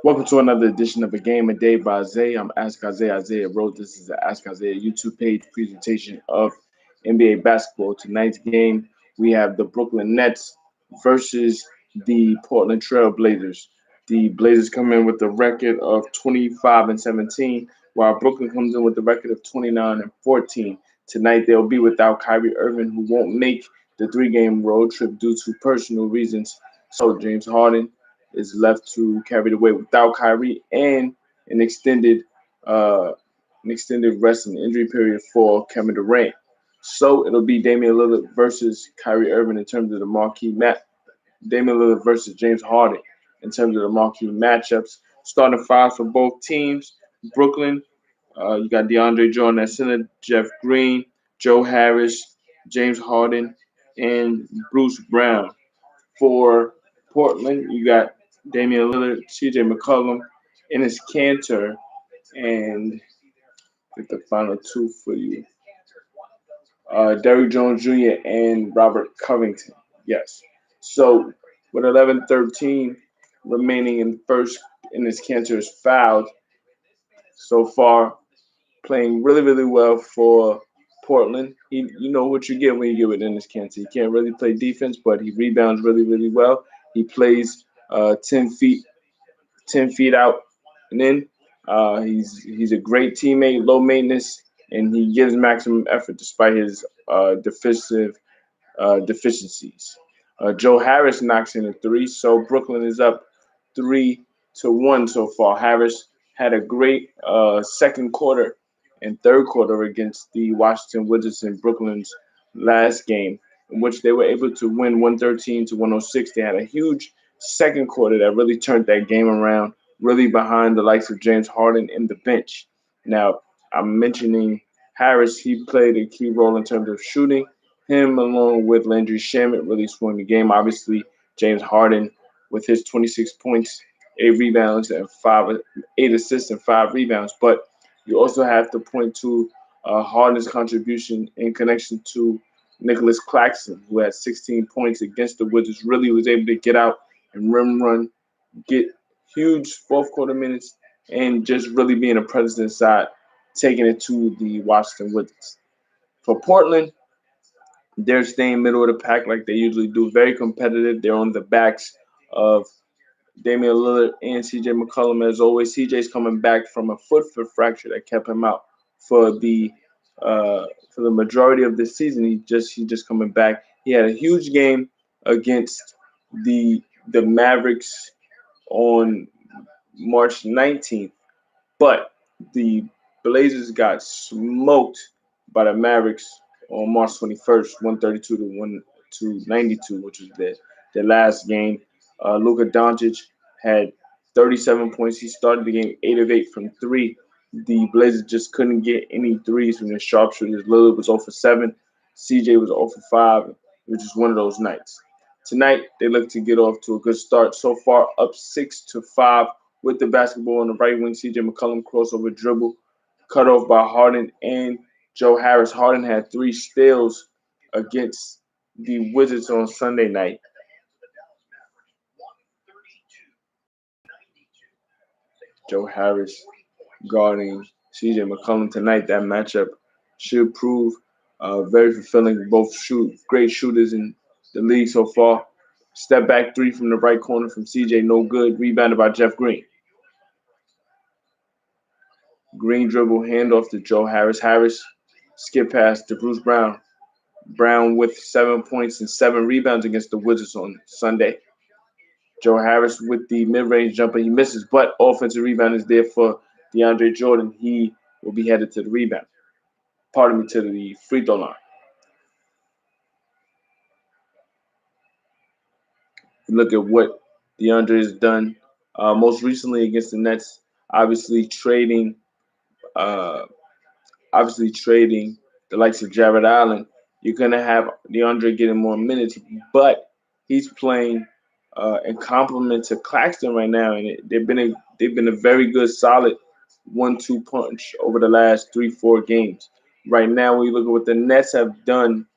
Welcome to another edition of A Game a Day by Isaiah. I'm Ask Isaiah. Isaiah wrote this is the Ask Isaiah YouTube page presentation of NBA basketball. Tonight's game, we have the Brooklyn Nets versus the Portland Trailblazers. The Blazers come in with a record of 25 and 17, while Brooklyn comes in with a record of 29 and 14. Tonight they'll be without Kyrie Irving, who won't make the three-game road trip due to personal reasons. So James Harden is left to carry the weight without Kyrie and an extended uh, an extended rest and injury period for Kevin Durant. So it'll be Damian Lillard versus Kyrie Irving in terms of the marquee match. Damian Lillard versus James Harden in terms of the marquee matchups. Starting five for both teams. Brooklyn, you got DeAndre Jordan at center, Jeff Green, Joe Harris, James Harden, and Bruce Brown. For Portland, you got Damian Lillard, CJ McCollum, Ennis Cantor, and get the final two for you. Derrick Jones Jr. and Robert Covington. Yes. So with 11:13 remaining in first, Ennis Cantor is fouled so far, playing really, really well for Portland. You know what you get when you get with Ennis Cantor. He can't really play defense, but he rebounds really, really well. He plays 10 feet out and in. He's a great teammate, low maintenance, and he gives maximum effort despite his deficiencies. Joe Harris knocks in a three, so Brooklyn is up 3-1 so far. Harris had a great second quarter and third quarter against the Washington Wizards in Brooklyn's last game, in which they were able to win 113 to 106. They had a huge second quarter that really turned that game around, really behind the likes of James Harden in the bench. Now, I'm mentioning Harris. He played a key role in terms of shooting. Him along with Landry Shamet really swung the game. Obviously, James Harden with his 26 points, 8 rebounds, and 8 assists and 5 rebounds. But you also have to point to Harden's contribution in connection to Nicholas Claxton, who had 16 points against the Wizards. Really was able to get out and rim run, get huge fourth quarter minutes, and just really being a presence inside, taking it to the Washington Wizards. For Portland, they're staying middle of the pack like they usually do. Very competitive. They're on the backs of Damian Lillard and CJ McCollum as always. CJ's coming back from a foot fracture that kept him out for the for the majority of the season. He just coming back. He had a huge game against the Mavericks on March 19th, but the Blazers got smoked by the Mavericks on March 21st, 132 to 192, which was their last game. Luka Doncic had 37 points. He started the game 8 of 8 from three. The Blazers just couldn't get any threes from their sharpshooters. Lillard was 0 for 7. CJ was 0 for 5. It was just one of those nights. Tonight, they look to get off to a good start. So far, up 6-5 with the basketball on the right wing. CJ McCollum crossover dribble, cut off by Harden and Joe Harris. Harden had 3 steals against the Wizards on Sunday night. Joe Harris guarding CJ McCollum tonight. That matchup should prove very fulfilling. Both great shooters in the league so far. Step back three from the right corner from CJ, no good. Rebounded by Jeff Green. Green dribble, handoff to Joe Harris. Harris skip pass to Bruce Brown. Brown with 7 points and 7 rebounds against the Wizards on Sunday. Joe Harris with the mid-range jumper, he misses, but offensive rebound is there for DeAndre Jordan. He will be headed to the rebound. Pardon me, to the free throw line. Look at what DeAndre has done most recently against the Nets. Obviously trading, uh, obviously trading the likes of Jared Allen. You're gonna have DeAndre getting more minutes, but he's playing in complement to Claxton right now, and they've been a very good, solid 1-2 punch over the last 3-4 games. Right now, when you look at what the Nets have done,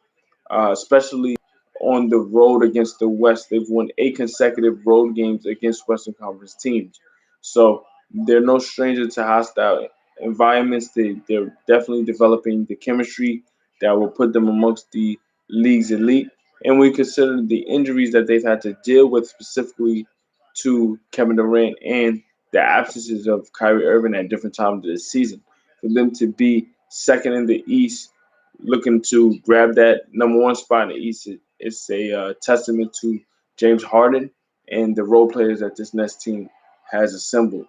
especially on the road against the West, they've won 8 consecutive road games against Western Conference teams. So they're no stranger to hostile environments. They're definitely developing the chemistry that will put them amongst the league's elite. And we consider the injuries that they've had to deal with specifically to Kevin Durant and the absences of Kyrie Irving at different times of the season. For them to be second in the East, looking to grab that number one spot in the East, it's a testament to James Harden and the role players that this Nets team has assembled.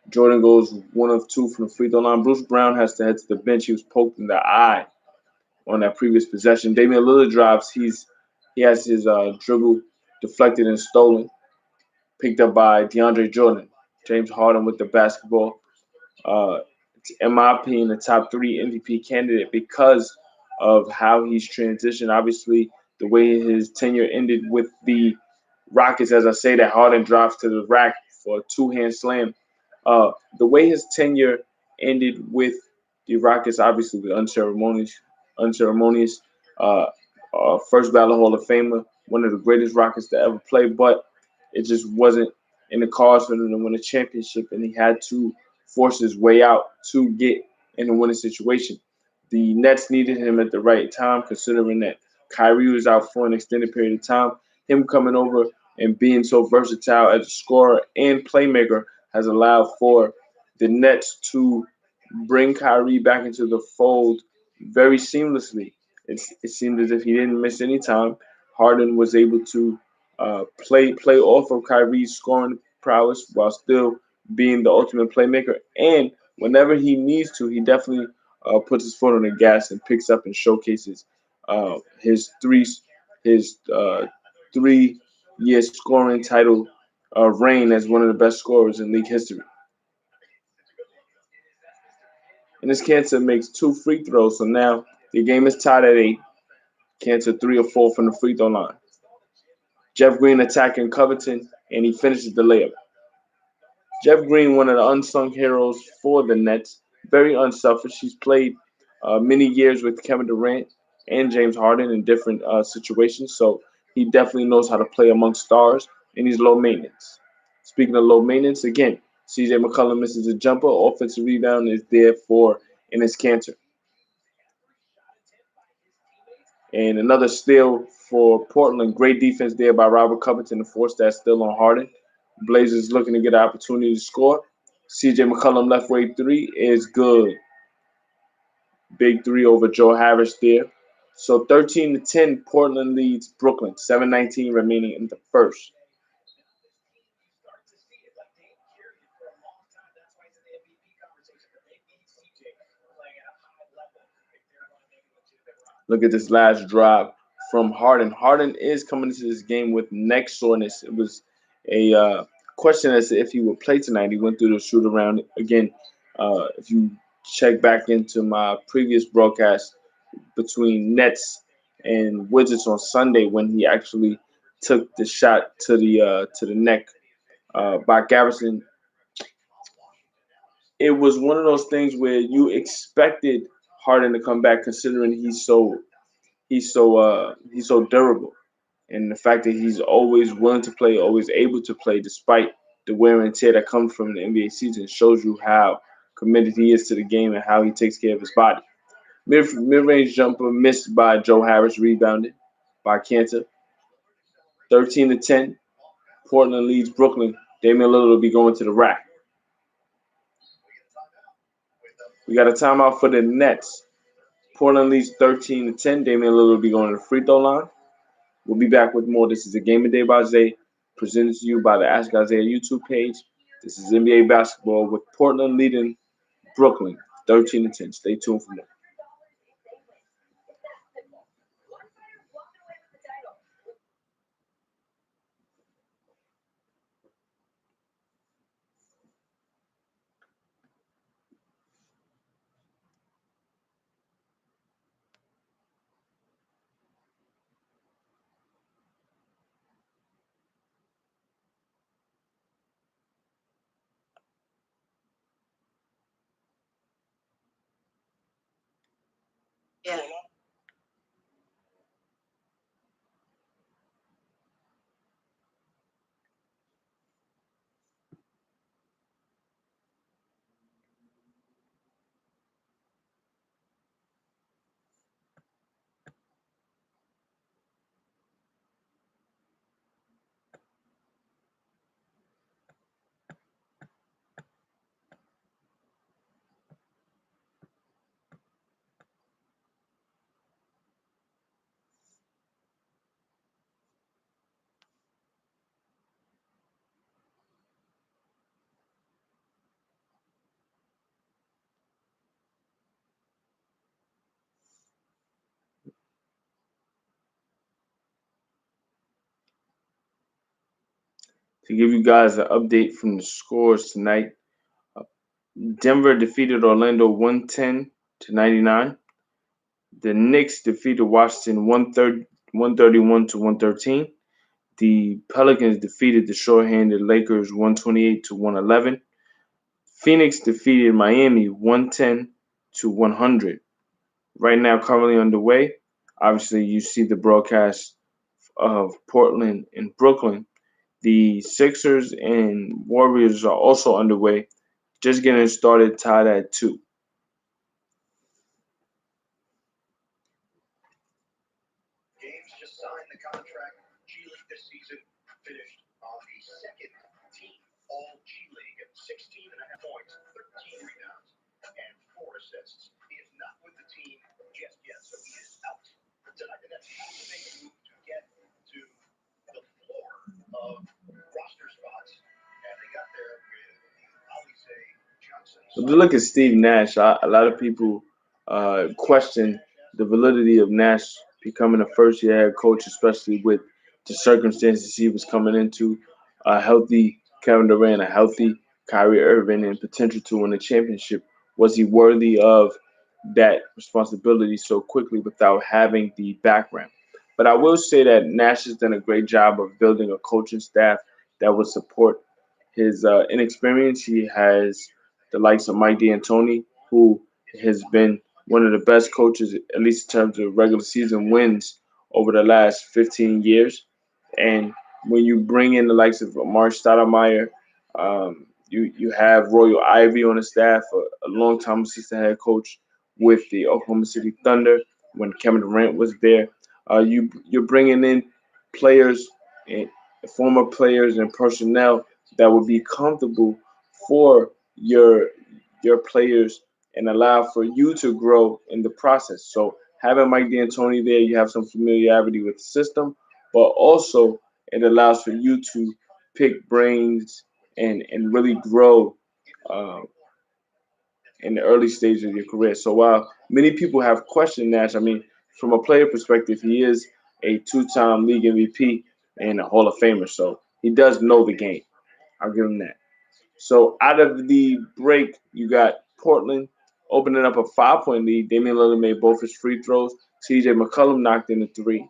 Jordan goes 1 of 2 from the free throw line. Bruce Brown has to head to the bench. He was poked in the eye on that previous possession. Damian Lillard drives. He has his dribble deflected and stolen, picked up by DeAndre Jordan. James Harden with the basketball. Uh, in my opinion, the top three MVP candidate because of how he's transitioned. Obviously, the way his tenure ended with the Rockets, as I say, that Harden drops to the rack for a two-hand slam. The way his tenure ended with the Rockets, obviously, was unceremonious. Uh, First ballot Hall of Famer, one of the greatest Rockets to ever play, but it just wasn't in the cards for him to win a championship, and he had to force his way out to get in a winning situation. The Nets needed him at the right time, considering that Kyrie was out for an extended period of time. Him coming over and being so versatile as a scorer and playmaker has allowed for the Nets to bring Kyrie back into the fold very seamlessly. It seemed as if he didn't miss any time. Harden was able to play off of Kyrie's scoring prowess while still being the ultimate playmaker. And whenever he needs to, he definitely puts his foot on the gas and picks up and showcases his his 3 year scoring title reign as one of the best scorers in league history. And this Cancer makes 2 free throws, so now the game is tied at 8. Cancer 3 or 4 from the free throw line. Jeff Green attacking Covington, and he finishes the layup. Jeff Green, one of the unsung heroes for the Nets, very unselfish. He's played many years with Kevin Durant and James Harden in different situations, so he definitely knows how to play amongst stars, and he's low maintenance. Speaking of low maintenance, again, CJ McCollum misses a jumper. Offensive rebound is there for Enes Kanter. And another steal for Portland. Great defense there by Robert Covington to force that steal on Harden. Blazers looking to get an opportunity to score. CJ McCollum left way three is good. Big three over Joe Harris there. So 13-10, Portland leads Brooklyn. 7:19 remaining in the first. Look at this last drive from Harden. Harden is coming into this game with neck soreness. It was a question as to if he would play tonight. He went through the shoot around again. If you check back into my previous broadcast between Nets and Wizards on Sunday, when he actually took the shot to the neck by Garrison, it was one of those things where you expected Harden to come back, considering he's so durable, and the fact that he's always willing to play, always able to play despite the wear and tear that comes from the NBA season shows you how committed he is to the game and how he takes care of his body. Mid-range jumper missed by Joe Harris, rebounded by Cantor. 13-10, Portland leads Brooklyn. Damian Lillard will be going to the rack. We got a timeout for the Nets. Portland leads 13-10. Damian Lillard will be going to the free throw line. We'll be back with more. This is a Game of Day by Zay, presented to you by the Ask Isaiah YouTube page. This is NBA basketball with Portland leading Brooklyn 13-10. Stay tuned for more. To give you guys an update from the scores tonight, Denver defeated Orlando 110 to 99. The Knicks defeated Washington 131 to 113. The Pelicans defeated the shorthanded Lakers 128 to 111. Phoenix defeated Miami 110 to 100. Right now, currently underway. Obviously, you see the broadcast of Portland and Brooklyn. The Sixers and Warriors are also underway, just getting started, tied at 2. So to look at Steve Nash, a lot of people question the validity of Nash becoming a first-year head coach, especially with the circumstances he was coming into. A healthy Kevin Durant, a healthy Kyrie Irving, and potential to win a championship. Was he worthy of that responsibility so quickly without having the background? But I will say that Nash has done a great job of building a coaching staff that would support his inexperience. He has the likes of Mike D'Antoni, who has been one of the best coaches, at least in terms of regular season wins over the last 15 years. And when you bring in the likes of Mark Stoudemire, you have Royal Ivy on the staff, a long-time assistant head coach with the Oklahoma City Thunder when Kevin Durant was there. You're bringing in players and former players and personnel that would be comfortable for your players and allow for you to grow in the process. So having Mike D'Antoni there, you have some familiarity with the system, but also it allows for you to pick brains and really grow uh, in the early stages of your career. So while many people have questioned Nash, I mean, from a player perspective, he is a two-time league MVP and a Hall of Famer. So he does know the game. I'll give him that. So out of the break, you got Portland opening up a 5-point lead. Damian Lillard made both his free throws. CJ McCollum knocked in a three.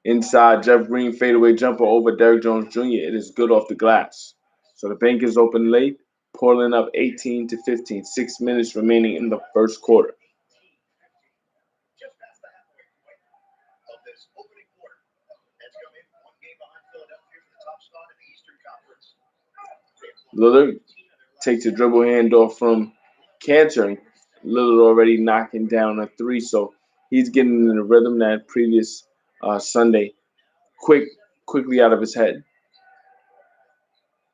Inside, Jeff Green fadeaway jumper over Derrick Jones Jr. It is good off the glass. So the bank is open late. Portland up 18 to 15. 6 minutes remaining in the first quarter. Lillard takes a dribble handoff from Cantor. Lillard already knocking down a three, so he's getting in the rhythm that previous Sunday, quickly out of his head.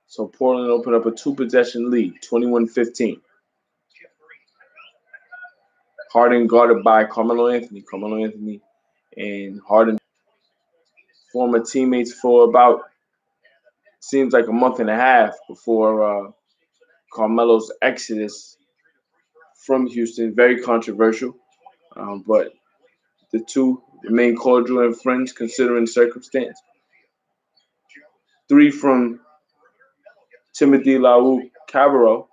So Portland opened up a two-possession lead, 21-15. Harden guarded by Carmelo Anthony. Carmelo Anthony and Harden, former teammates for about, seems like a month and a half before Carmelo's exodus from Houston. Very controversial, but the two remain cordial and friends considering circumstance. Three from Timothy Lau Cabarro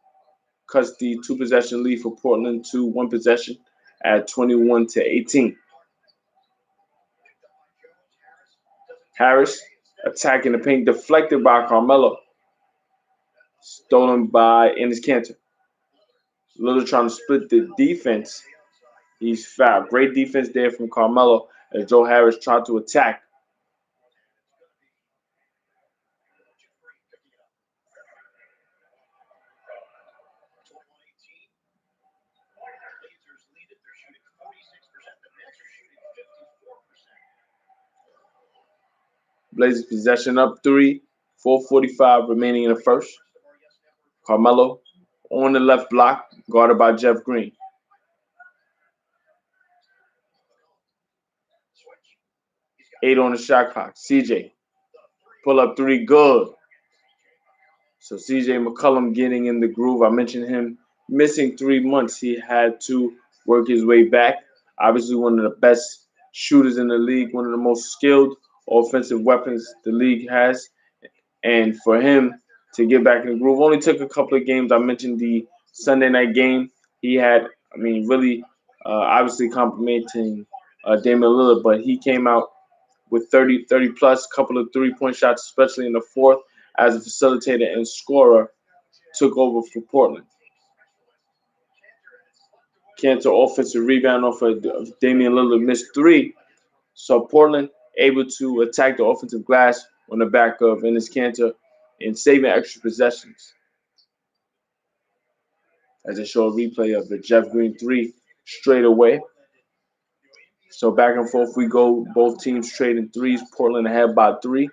cuts the two-possession lead for Portland to one possession at 21 to 18. Harris attacking the paint, deflected by Carmelo, stolen by Enes Kanter. Lillard trying to split the defense. He's fouled. Great defense there from Carmelo as Joe Harris tried to attack. Blazers possession up three, 4:45 remaining in the first. Carmelo on the left block, guarded by Jeff Green. 8 on the shot clock. CJ, pull up three, good. So CJ McCollum getting in the groove. I mentioned him missing 3 months. He had to work his way back. Obviously, one of the best shooters in the league, one of the most skilled offensive weapons the league has, and for him to get back in the groove. Only took a couple of games. I mentioned the Sunday night game. He had, I mean, really, obviously complimenting Damian Lillard, but he came out with 30 plus, couple of 3-point shots, especially in the fourth, as a facilitator and scorer, took over for Portland. Cantor offensive rebound off of Damian Lillard missed three, so Portland able to attack the offensive glass on the back of Enes Kanter and saving extra possessions. As I show a replay of the Jeff Green three straight away. So back and forth we go. Both teams trading threes. Portland ahead by three.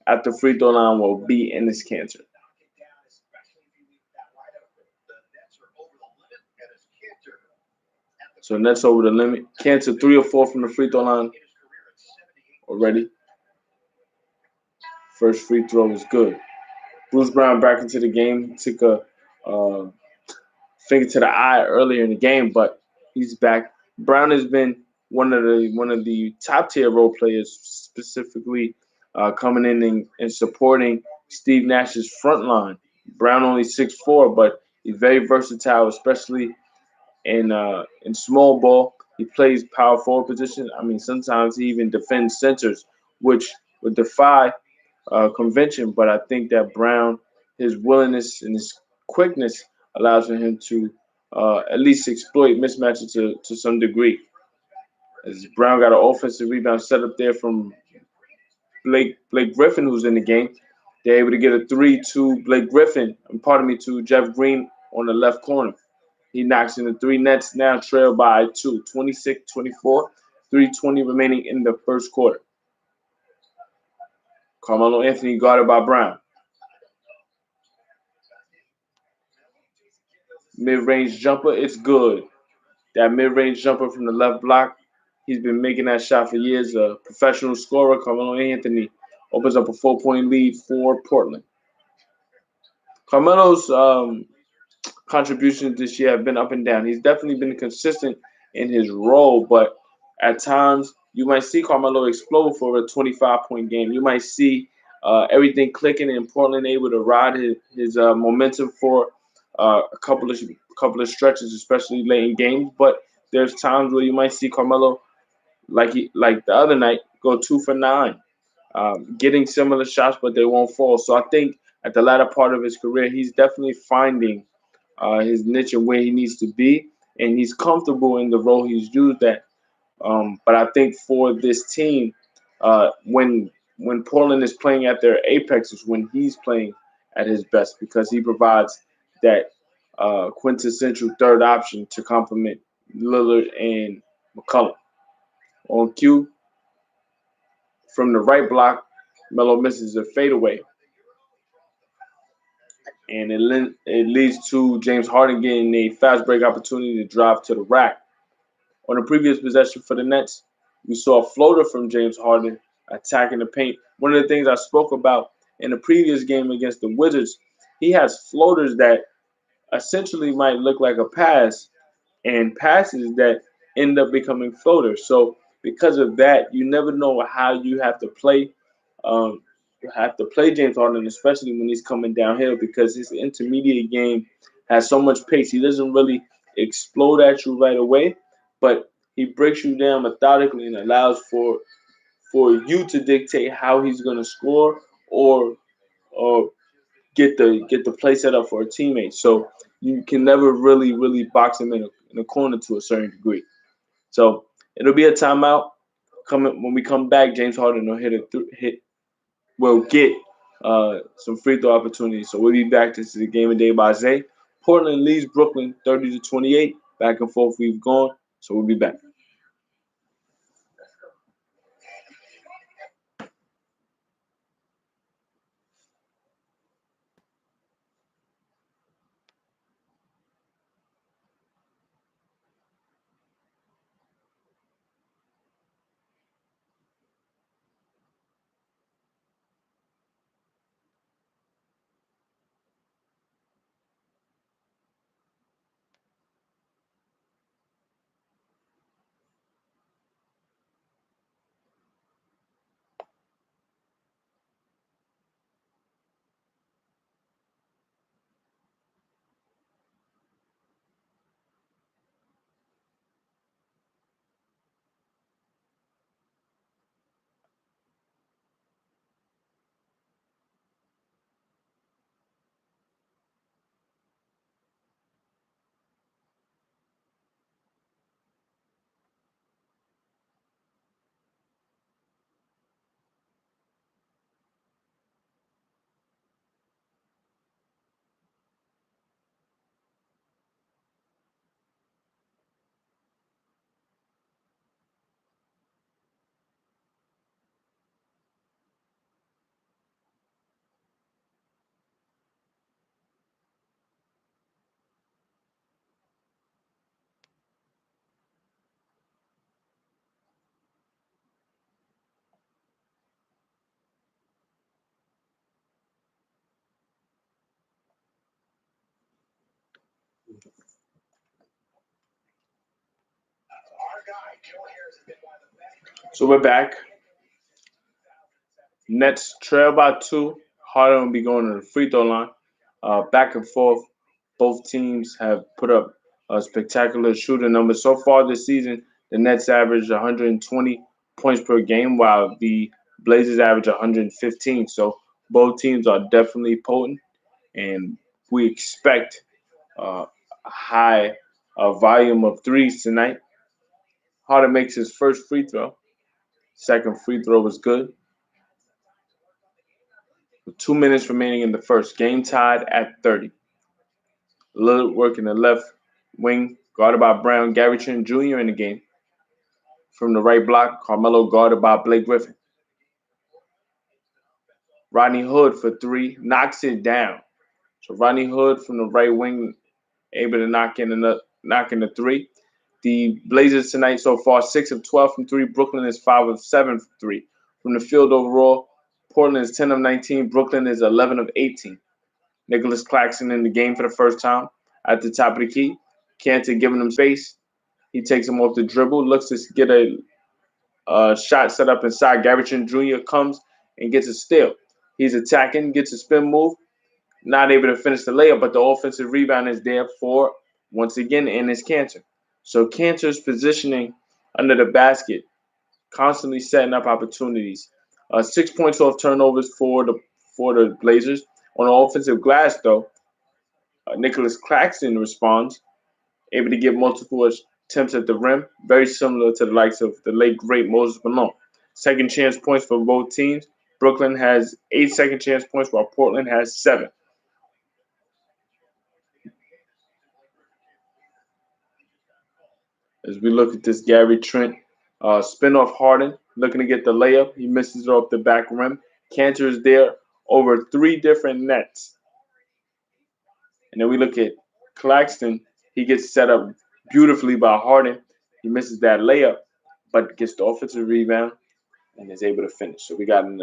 At the free throw line will be Enes Kanter. So Nets over the limit. Kanter 3 or 4 from the free throw line already. First free throw is good. Bruce Brown back into the game. Took a finger to the eye earlier in the game, but he's back. Brown has been one of the top tier role players, specifically coming in and supporting Steve Nash's front line. Brown only 6'4", but he's very versatile, especially in small ball. He plays power forward position. I mean, sometimes he even defends centers, which would defy convention. But I think that Brown, his willingness and his quickness allows for him to at least exploit mismatches to some degree. As Brown got an offensive rebound set up there from Blake Griffin, who's in the game. They're able to get a three to Blake Griffin, and pardon me, to Jeff Green on the left corner. He knocks in the three. Nets now trail by two, 26-24, 3:20 remaining in the first quarter. Carmelo Anthony guarded by Brown. Mid-range jumper, it's good. That mid-range jumper from the left block, he's been making that shot for years. A professional scorer, Carmelo Anthony, opens up a 4-point lead for Portland. Carmelo's contributions this year have been up and down. He's definitely been consistent in his role, but at times you might see Carmelo explode for a 25-point game. You might see everything clicking and Portland able to ride his momentum for a couple of stretches, especially late in games. But there's times where you might see Carmelo, like the other night, go 2 for 9, getting similar shots, but they won't fall. So I think at the latter part of his career, he's definitely finding his niche and where he needs to be, and he's comfortable in the role he's used at. But I think for this team, when Portland is playing at their apex is when he's playing at his best because he provides that quintessential third option to complement Lillard and McCollum. On cue, from the right block, Melo misses a fadeaway, and it leads to James Harden getting a fast break opportunity to drive to the rack. On the previous possession for the Nets, we saw a floater from James Harden attacking the paint. One of the things I spoke about in the previous game against the Wizards, he has floaters that essentially might look like a pass and passes that end up becoming floaters. So because of that, you never know how you have to play. You have to play James Harden, especially when he's coming downhill, because his intermediate game has so much pace. He doesn't really explode at you right away, but he breaks you down methodically and allows for you to dictate how he's going to score or get the play set up for a teammate. So you can never really box him in a corner to a certain degree. So it'll be a timeout. Coming when we come back, James Harden will get some free throw opportunities. So we'll be back. This is the Game of Day by Zay. Portland leads Brooklyn 30-28. Back and forth we've gone. So we'll be back. So we're back. Nets trail by 2. Harden will be going to the free throw line. Back and forth. Both teams have put up spectacular shooting numbers. So far this season, the Nets average 120 points per game, while the Blazers average 115. So both teams are definitely potent, and we expect a high volume of threes tonight. Harden makes his first free throw. Second free throw was good. With 2 minutes remaining in the first, game tied at 30. Lillard working the left wing, guarded by Brown. Gary Trent Jr. in the game. From the right block, Carmelo guarded by Blake Griffin. Rodney Hood for 3, knocks it down. So Rodney Hood from the right wing, able to knock in the 3. The Blazers tonight so far 6 of 12 from 3. Brooklyn is 5 of 7 from 3. From the field overall, Portland is 10 of 19. Brooklyn is 11 of 18. Nicholas Claxton in the game for the first time at the top of the key. Cantor giving him space. He takes him off the dribble, looks to get a shot set up inside. Gary Trent Jr. comes and gets a steal. He's attacking, gets a spin move, not able to finish the layup, but the offensive rebound is there for, once again, Enes Kanter. So Kanter's positioning under the basket, constantly setting up opportunities. 6 points off turnovers for the Blazers. On the offensive glass, though, Nicholas Claxton responds, able to get multiple attempts at the rim, very similar to the likes of the late great Moses Malone. Second chance points for both teams. Brooklyn has 8 second chance points, while Portland has 7. As we look at this Gary Trent spin off Harden, looking to get the layup. He misses it off the back rim. Kanter is there over 3 different nets. And then we look at Claxton. He gets set up beautifully by Harden. He misses that layup, but gets the offensive rebound and is able to finish. So we got an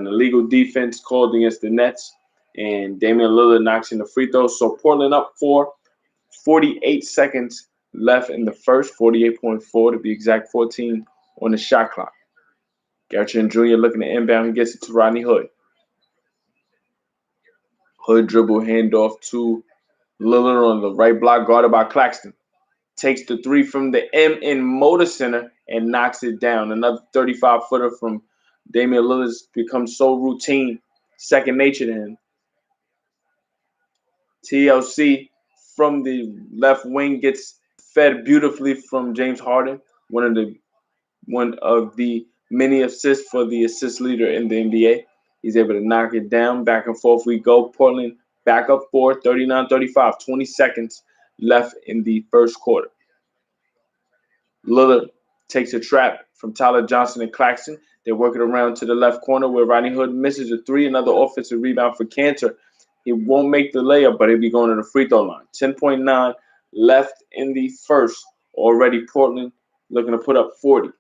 illegal defense called against the Nets, and Damian Lillard knocks in the free throw. So Portland up 4, 48 seconds left in the first, 48.4 to be exact, 14 on the shot clock. Gary Trent Jr. looking to inbound. He gets it to Rodney Hood. Hood dribble handoff to Lillard on the right block, guarded by Claxton. Takes the 3 from the M Motor Center and knocks it down. Another 35-footer from Damian Lillard becomes so routine, second nature to him. TLC from the left wing gets fed beautifully from James Harden, one of the many assists for the assist leader in the NBA. He's able to knock it down. Back and forth we go. Portland back up 4, 39-35, 20 seconds left in the first quarter. Lillard takes a trap from Tyler Johnson and Claxton. They work it around to the left corner where Rodney Hood misses a 3. Another offensive rebound for Kanter. He won't make the layup, but he'll be going to the free throw line. 10.9 left in the first. Already Portland looking to put up 40.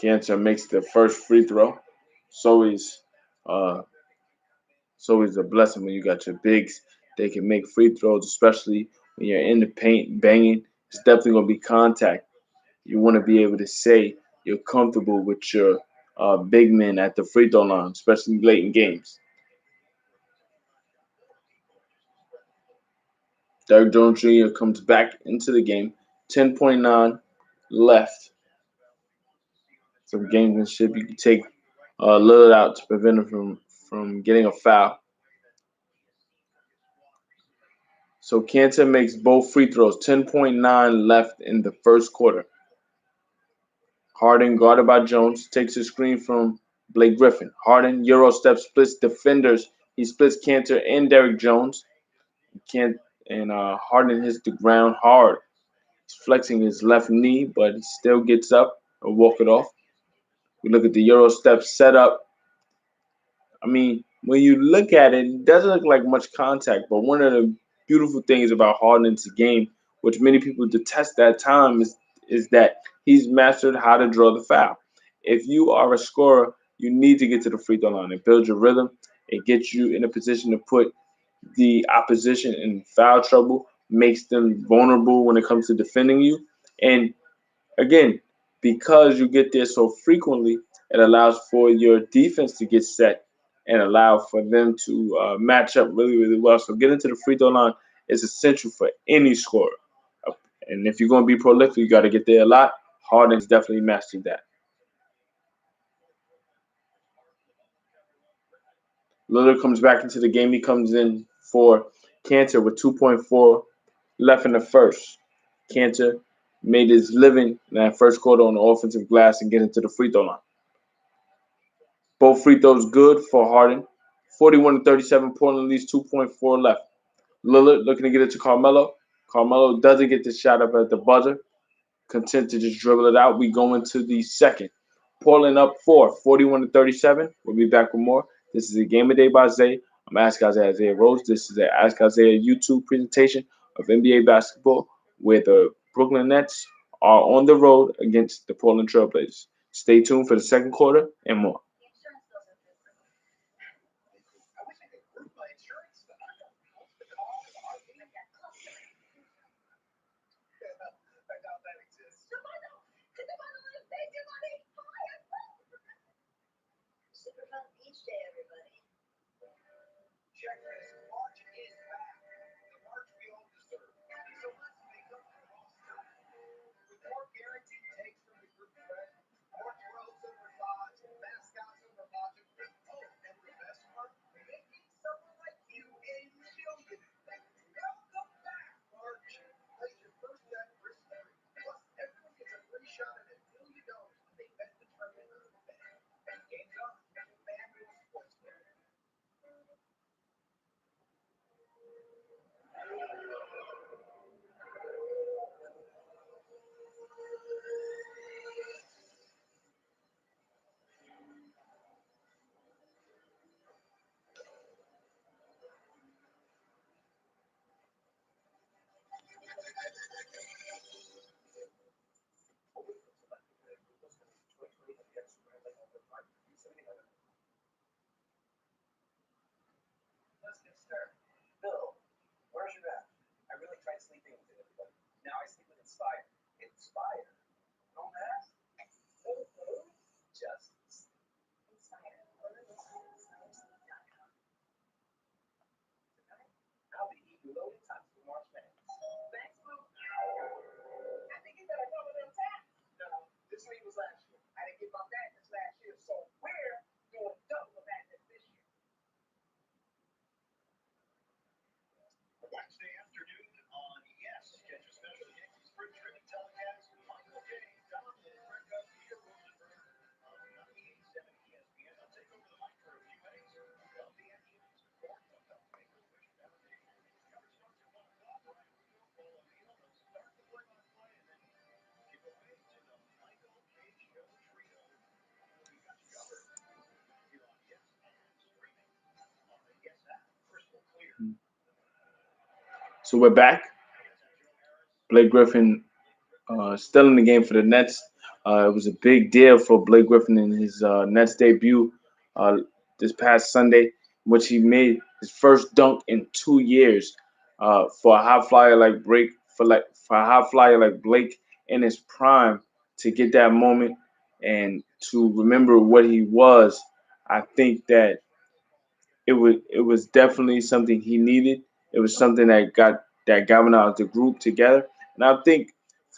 Kanter makes the first free throw. So he's a blessing when you got your bigs. They can make free throws, especially when you're in the paint banging. It's definitely going to be contact. You want to be able to say you're comfortable with your big men at the free throw line, especially late in games. Derrick Jones Jr. comes back into the game. 10.9 left. Some gamesmanship. You can take Lillard out to prevent him from getting a foul. So Kanter makes both free throws. 10.9 left in the first quarter. Harden, guarded by Jones, takes a screen from Blake Griffin. Harden, Euro step, splits defenders. He splits Kanter and Derrick Jones. Harden hits the ground hard. He's flexing his left knee, but he still gets up and walk it off. We look at the Euro step setup. I mean, when you look at it, it doesn't look like much contact, but one of the beautiful things about Harden's game which many people detest that time, is that he's mastered how to draw the foul. If you are a scorer, you need to get to the free throw line. It builds your rhythm. It gets you in a position to put the opposition in foul trouble, makes them vulnerable when it comes to defending you. And again, because you get there so frequently, it allows for your defense to get set and allow for them to match up really, really well. So getting to the free throw line is essential for any scorer. And if you're going to be prolific, you got to get there a lot. Harden's definitely mastered that. Lillard comes back into the game. He comes in for Cantor with 2.4 left in the first. Cantor made his living in that first quarter on the offensive glass and get into the free throw line. Both free throws good for Harden. 41-37, Portland leads 2.4 left. Lillard looking to get it to Carmelo. Carmelo doesn't get the shot up at the buzzer. Content to just dribble it out. We go into the second. Portland up 4, 41-37. We'll be back with more. This is a Game of Day by Zay. I'm Ask Isaiah Rose. This is the Ask Isaiah YouTube presentation of NBA basketball, where the Brooklyn Nets are on the road against the Portland Trailblazers. Stay tuned for the second quarter and more. So we're back. Blake Griffin still in the game for the Nets. It was a big deal for Blake Griffin in his Nets debut uh, this past Sunday, in which he made his first dunk in 2 years. For a high flyer like Blake in his prime to get that moment and to remember what he was. I think that it was definitely something he needed. It was something that galvanized the group together. And I think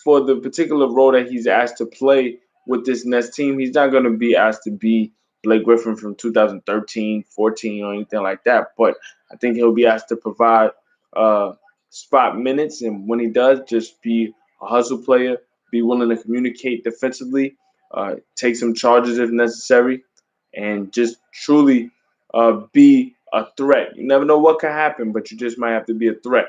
for the particular role that he's asked to play with this Nets team, he's not going to be asked to be Blake Griffin from 2013, 14, or anything like that. But I think he'll be asked to provide uh, spot minutes, and when he does, just be a hustle player, be willing to communicate defensively, take some charges if necessary, and just truly be a threat. You never know what can happen, but you just might have to be a threat.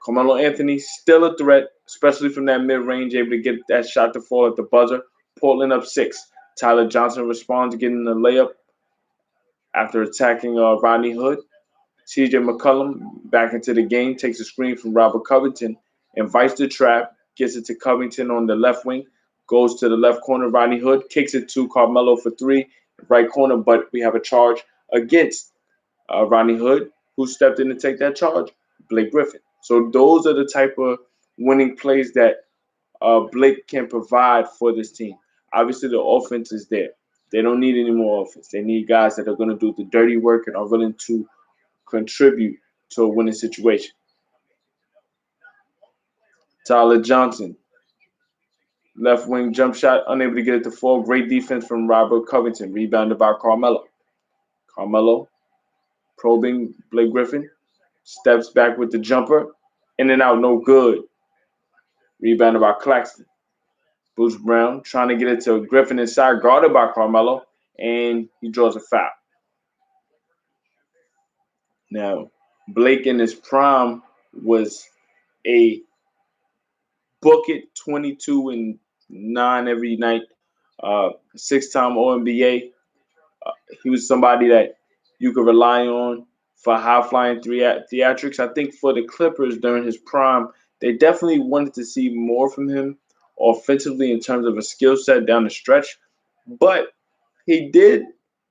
Carmelo Anthony still a threat, especially from that mid range, able to get that shot to fall at the buzzer. Portland up 6. Tyler Johnson responds, getting the layup after attacking Rodney Hood. CJ McCollum back into the game, takes a screen from Robert Covington invites the trap, gets it to Covington on the left wing, goes to the left corner. Rodney Hood kicks it to Carmelo for three, right corner, but we have a charge against Rodney Hood, who stepped in to take that charge, Blake Griffin. So those are the type of winning plays that Blake can provide for this team. Obviously, the offense is there. They don't need any more offense. They need guys that are going to do the dirty work and are willing to contribute to a winning situation. Tyler Johnson, left wing jump shot, unable to get it to fall. Great defense from Robert Covington, rebounded by Carmelo. Carmelo probing Blake Griffin, steps back with the jumper, in and out, no good. Rebounded by Claxton. Bruce Brown trying to get it to Griffin inside, guarded by Carmelo, and he draws a foul. Now, Blake in his prime was a bucket 22 and 9 every night, six-time All-NBA. He was somebody that you could rely on for high-flying theatrics. I think for the Clippers during his prime, they definitely wanted to see more from him offensively in terms of a skill set down the stretch. But he did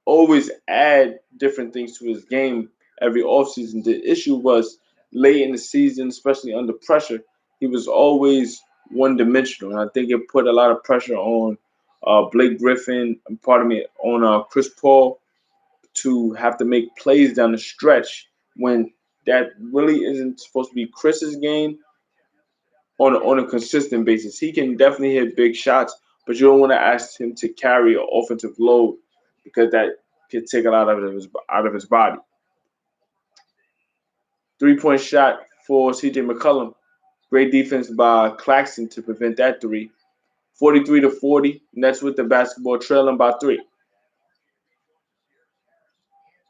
always add different things to his game every offseason. The issue was late in the season, especially under pressure, he was always one dimensional. And I think it put a lot of pressure on Blake Griffin, pardon me, on Chris Paul to have to make plays down the stretch when that really isn't supposed to be Chris's game on a consistent basis. He can definitely hit big shots, but you don't want to ask him to carry an offensive load because that could take a lot out of his body. 3-point shot for CJ McCollum. Great defense by Claxton to prevent that three. 43 to 40. Nets with the basketball trailing by three.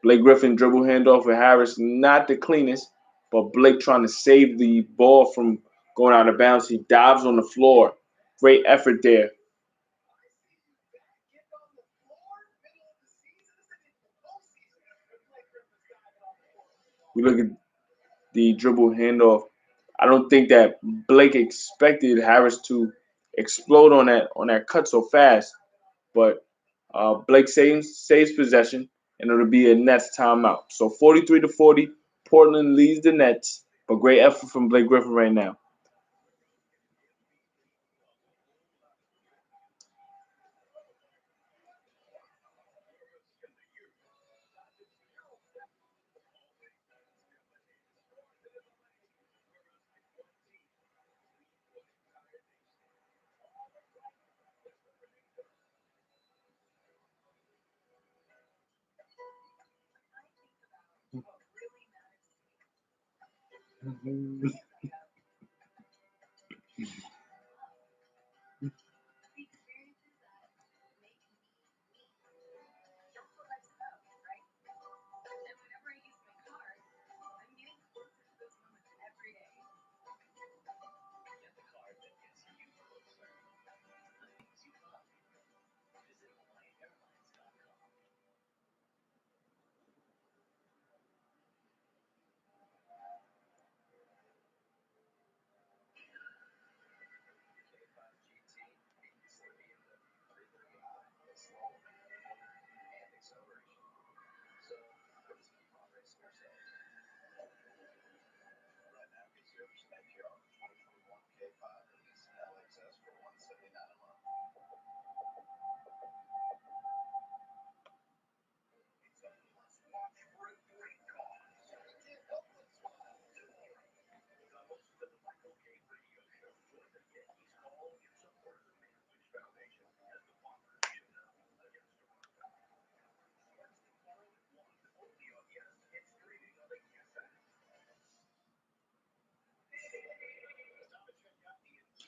Blake Griffin dribble handoff with Harris, not the cleanest, but Blake trying to save the ball from going out of bounds. He dives on the floor. Great effort there. We look at the dribble handoff. I don't think that Blake expected Harris to explode on that cut so fast, but Blake saves possession, and it'll be a Nets timeout. So 43 to 40, Portland leads the Nets, but great effort from Blake Griffin right now.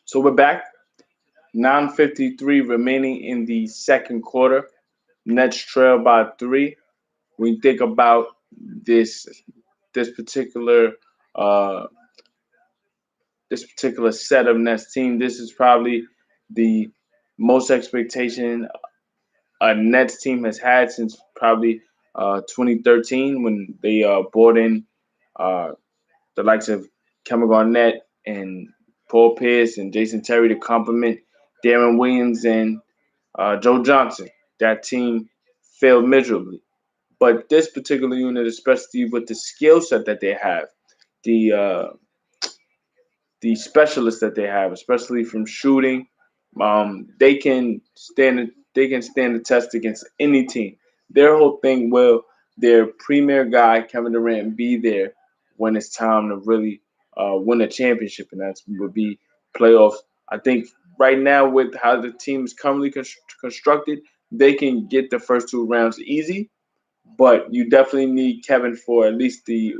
So we're back. 9:53 remaining in the second quarter. Nets trail by three. When you think about this this particular uh, this particular set of Nets team, this is probably the most expectation a Nets team has had since probably 2013 when they brought in uh, the likes of Kevin Garnett and Paul Pierce and Jason Terry to complement Darren Williams and Joe Johnson. That team failed miserably. But this particular unit, especially with the skill set that they have, the uh, the specialists that they have, especially from shooting, they can stand the test against any team. Their whole thing will their premier guy Kevin Durant be there when it's time to really win a championship, and that would be playoffs. I think right now with how the team is currently constructed, they can get the first two rounds easy, but you definitely need Kevin for at least the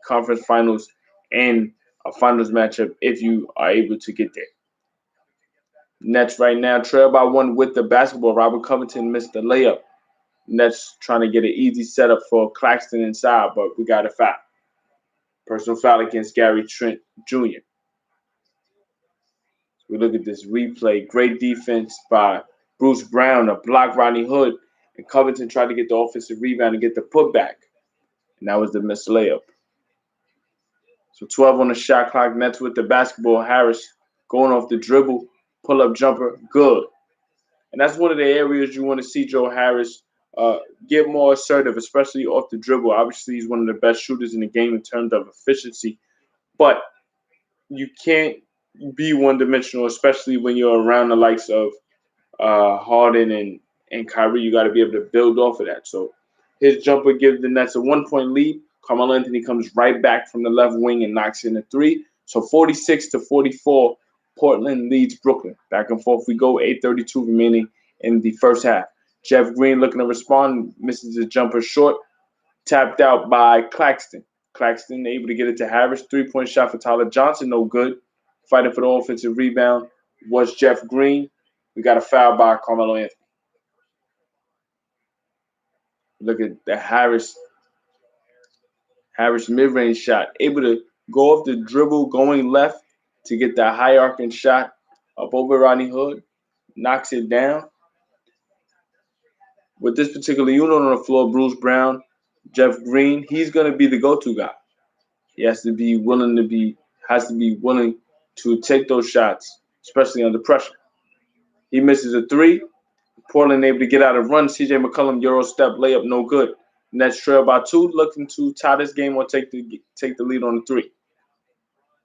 conference finals and a finals matchup if you are able to get there. Nets right now trail by one with the basketball. Robert Covington missed the layup. Nets trying to get an easy setup for Claxton inside, but we got a foul. Personal foul against Gary Trent Jr. We look at this replay. Great defense by Bruce Brown to block Rodney Hood, and Covington tried to get the offensive rebound and get the putback, and that was the missed layup. So 12 on the shot clock. Nets with the basketball. Harris going off the dribble, pull up jumper, good. And that's one of the areas you want to see Joe Harris get more assertive, especially off the dribble. Obviously, he's one of the best shooters in the game in terms of efficiency, but you can't be one-dimensional, especially when you're around the likes of Harden and Kyrie. You got to be able to build off of that. So his jumper gives the Nets a 1-point lead. Carmelo Anthony comes right back from the left wing and knocks in a three. So 46-44, Portland leads Brooklyn. Back and forth we go, 8:32 remaining in the first half. Jeff Green looking to respond, misses his jumper short, tapped out by Claxton. Claxton able to get it to Harris. 3-point shot for Tyler Johnson, no good. Fighting for the offensive rebound was Jeff Green. We got a foul by Carmelo Anthony. Look at the Harris mid-range shot, able to go off the dribble, going left to get that high arcing shot up over Rodney Hood, knocks it down. With this particular unit on the floor, Bruce Brown, Jeff Green, he's going to be the go-to guy. He has to be willing to take those shots, especially under pressure. He misses a three. Portland able to get out of run. CJ McCollum Euro step layup, no good. Nets trail by two, looking to tie this game or take the lead on the three.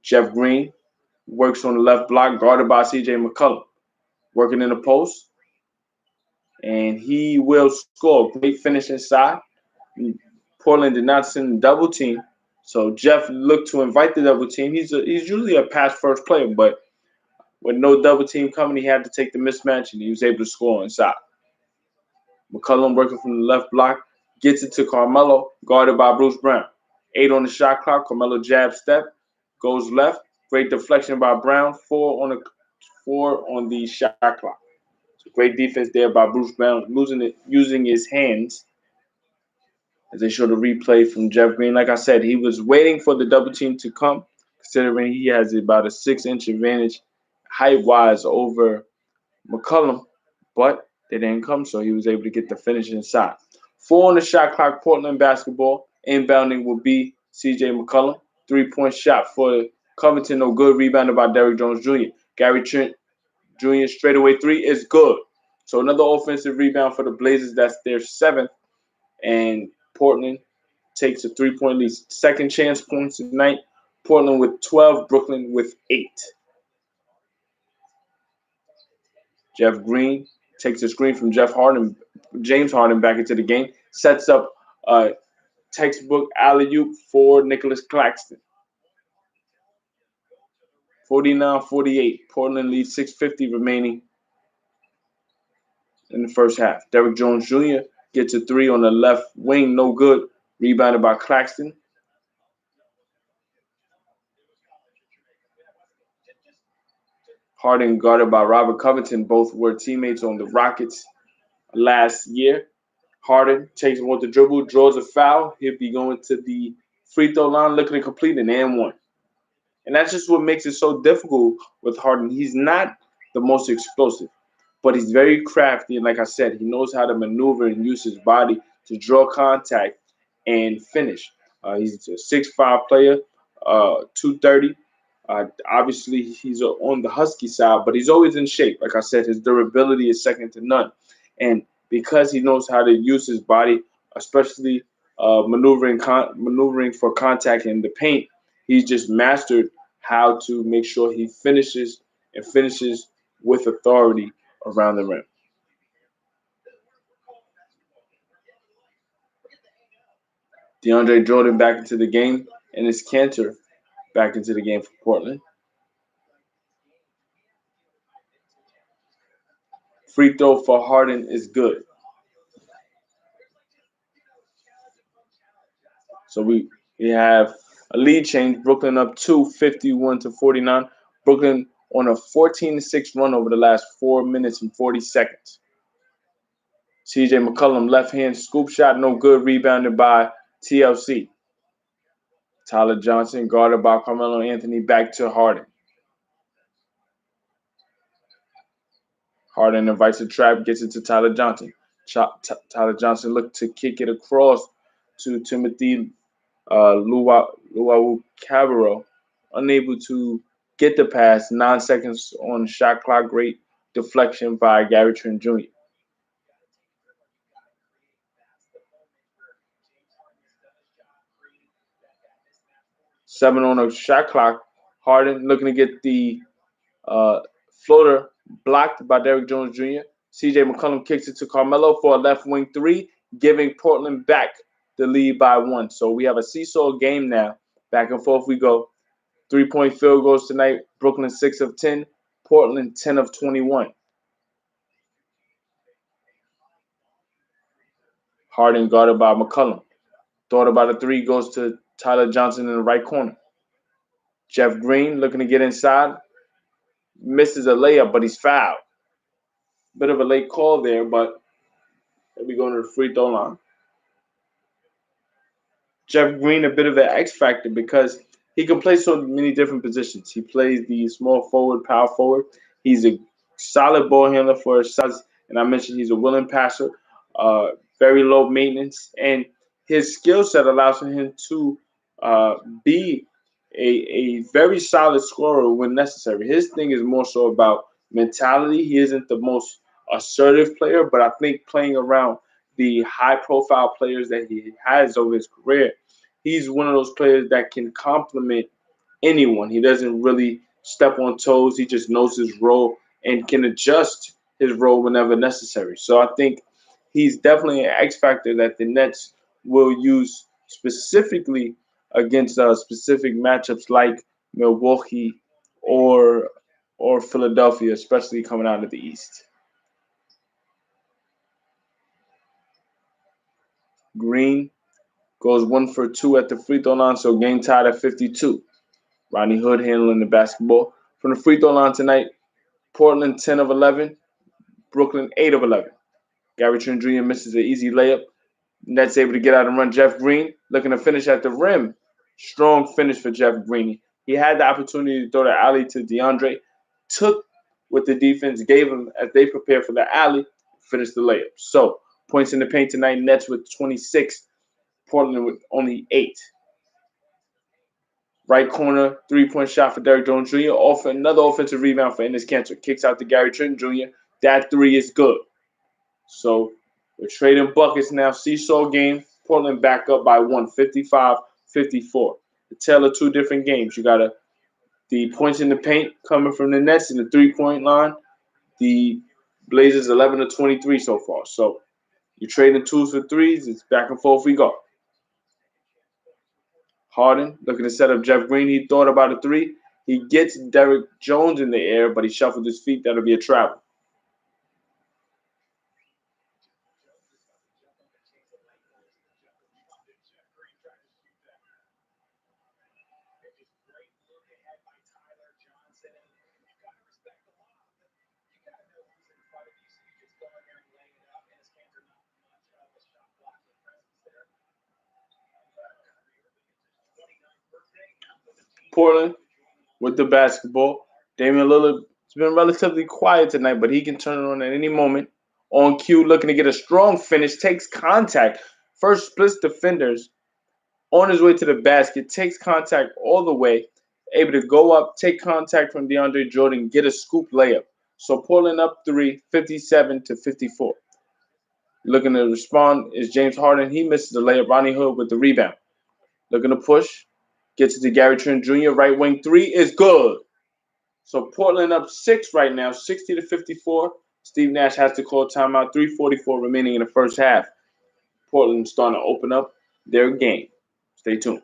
Jeff Green works on the left block, guarded by CJ McCollum, working in the post, and he will score. Great finish inside. Portland did not send a double team, so Jeff looked to invite the double team. He's usually a pass first player, but with no double team coming, he had to take the mismatch, and he was able to score inside. McCollum working from the left block, gets it to Carmelo, guarded by Bruce Brown. 8 on the shot clock. Carmelo jab step, goes left. Great deflection by Brown. 4 on the shot clock. So great defense there by Bruce Brown, using his hands. As they show the replay from Jeff Green, like I said, he was waiting for the double team to come, considering he has about a 6-inch advantage height-wise over McCollum, but they didn't come, so he was able to get the finish inside. 4 on the shot clock, Portland basketball. Inbounding will be C.J. McCollum. 3-point shot for Covington, no good. Rebounded by Derrick Jones Jr. Gary Trent Jr. straightaway three is good. So another offensive rebound for the Blazers. That's their 7th, and Portland takes a 3-point lead. Second chance points tonight. Portland with 12, Brooklyn with 8. Jeff Green takes a screen from James Harden back into the game, sets up a textbook alley-oop for Nicholas Claxton. 49-48. Portland leads 6:50 remaining in the first half. Derrick Jones Jr. gets a 3 on the left wing, no good. Rebounded by Claxton. Harden guarded by Robert Covington. Both were teammates on the Rockets last year. Harden takes him with the dribble, draws a foul. He'll be going to the free throw line, looking to complete an and one. And that's just what makes it so difficult with Harden. He's not the most explosive, but he's very crafty. And like I said, he knows how to maneuver and use his body to draw contact and finish. He's a 6'5" player, 230. Obviously, he's on the husky side, but he's always in shape. Like I said, his durability is second to none. And because he knows how to use his body, especially maneuvering for contact in the paint, he's just mastered how to make sure he finishes with authority around the rim. DeAndre Jordan back into the game, and his Cantor back into the game for Portland. Free throw for Harden is good. So we have a lead change. Brooklyn up 251 to 49. Brooklyn on a 14-6 run over the last 4 minutes and 40 seconds. CJ McCollum left hand scoop shot, no good. Rebounded by TLC. Tyler Johnson guarded by Carmelo Anthony, back to Harden. Harden invites a trap, gets it to Tyler Johnson. Tyler Johnson looked to kick it across to Timothy Luau Cabarro, unable to get the pass. 9 seconds on shot clock. Great deflection by Gary Trent Jr. 7 on the shot clock. Harden looking to get the uh, floater blocked by Derrick Jones Jr. CJ McCollum kicks it to Carmelo for a left wing three, giving Portland back the lead by 1. So we have a seesaw game now. Back and forth we go. 3-point field goals tonight. Brooklyn 6 of 10. Portland 10 of 21. Harden guarded by McCollum. Thought about a three, goes to Tyler Johnson in the right corner. Jeff Green looking to get inside. Misses a layup, but he's fouled. Bit of a late call there, but he'll be going to the free throw line. Jeff Green, a bit of an X factor because he can play so many different positions. He plays the small forward, power forward. He's a solid ball handler for his size, and I mentioned he's a willing passer, very low maintenance, and his skill set allows for him to be a very solid scorer when necessary. His thing is more so about mentality. He isn't the most assertive player, but I think playing around the high profile players that he has over his career, he's one of those players that can complement anyone. He doesn't really step on toes. He just knows his role and can adjust his role whenever necessary. So I think he's definitely an X factor that the Nets will use specifically against specific matchups like Milwaukee or Philadelphia, especially coming out of the East. Green goes 1 for 2 at the free throw line, so game tied at 52. Rodney Hood handling the basketball. From the free throw line tonight, Portland 10 of 11, Brooklyn 8 of 11. Gary Trent Jr. misses an easy layup. Nets able to get out and run. Jeff Green looking to finish at the rim. Strong finish for Jeff Green. He had the opportunity to throw the alley to DeAndre, took what the defense gave him as they prepared for the alley, finished the layup. So points in the paint tonight, Nets with 26, Portland with only 8. Right corner, 3-point shot for Derrick Jones Jr. Off another offensive rebound for Enes Kanter. Kicks out to Gary Trent Jr. That three is good. So we're trading buckets now. Seesaw game. Portland back up by 1, 55-54. The tale of two different games. You got the points in the paint coming from the Nets in the 3-point line. The Blazers 11 of 23 so far. So you're trading twos for threes. It's back and forth we go. Harden looking to set up Jeff Green. He thought about a three. He gets Derrick Jones in the air, but he shuffled his feet. That'll be a travel. Portland with the basketball. Damian Lillard has been relatively quiet tonight, but he can turn it on at any moment. On cue, looking to get a strong finish, takes contact. First splits defenders on his way to the basket, takes contact all the way, able to go up, take contact from DeAndre Jordan, get a scoop layup. So Portland up 3, 57-54. Looking to respond is James Harden. He misses the layup. Ronnie Hood with the rebound. Looking to push. Gets it to Gary Trent Jr. Right wing three is good. So Portland up 6 right now, 60-54. Steve Nash has to call timeout. 3:44 remaining in the first half. Portland starting to open up their game. Stay tuned.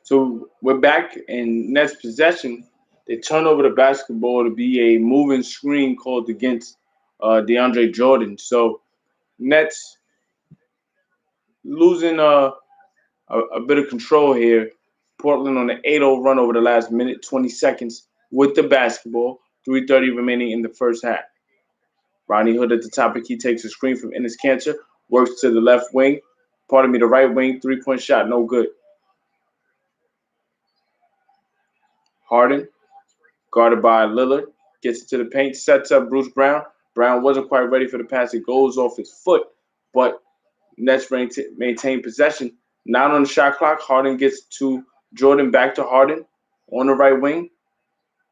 So we're back in Nets possession. They turn over the basketball to be a moving screen called against DeAndre Jordan. So Nets losing a bit of control here. Portland on an 8-0 run over the last minute, 20 seconds with the basketball. 3:30 remaining in the first half. Ronnie Hood at the top of the key takes a screen from Ennis Cancer, works to the left wing. Pardon me, the right wing, 3-point shot, no good. Harden, guarded by Lillard, gets it to the paint, sets up Bruce Brown. Brown wasn't quite ready for the pass. It goes off his foot, but Nets maintain possession. Not on the shot clock. Harden gets to Jordan, back to Harden on the right wing.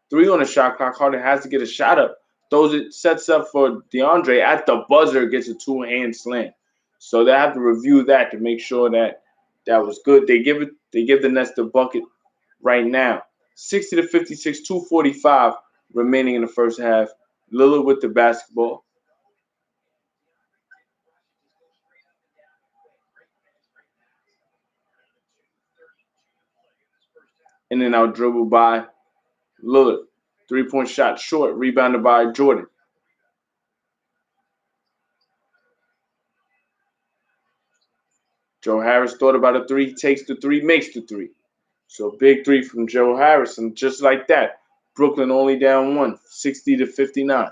3 on the shot clock. Harden has to get a shot up. Throws it, sets up for DeAndre at the buzzer, gets a 2-hand slam. So they have to review that to make sure that that was good. They give the Nets the bucket right now. 60-56, 2:45 remaining in the first half. Lillard with the basketball. In and out dribble by Lillard. 3-point shot short, rebounded by Jordan. Joe Harris thought about a 3, takes the 3, makes the 3. So big three from Joe Harris, and just like that, Brooklyn only down one, 60-59.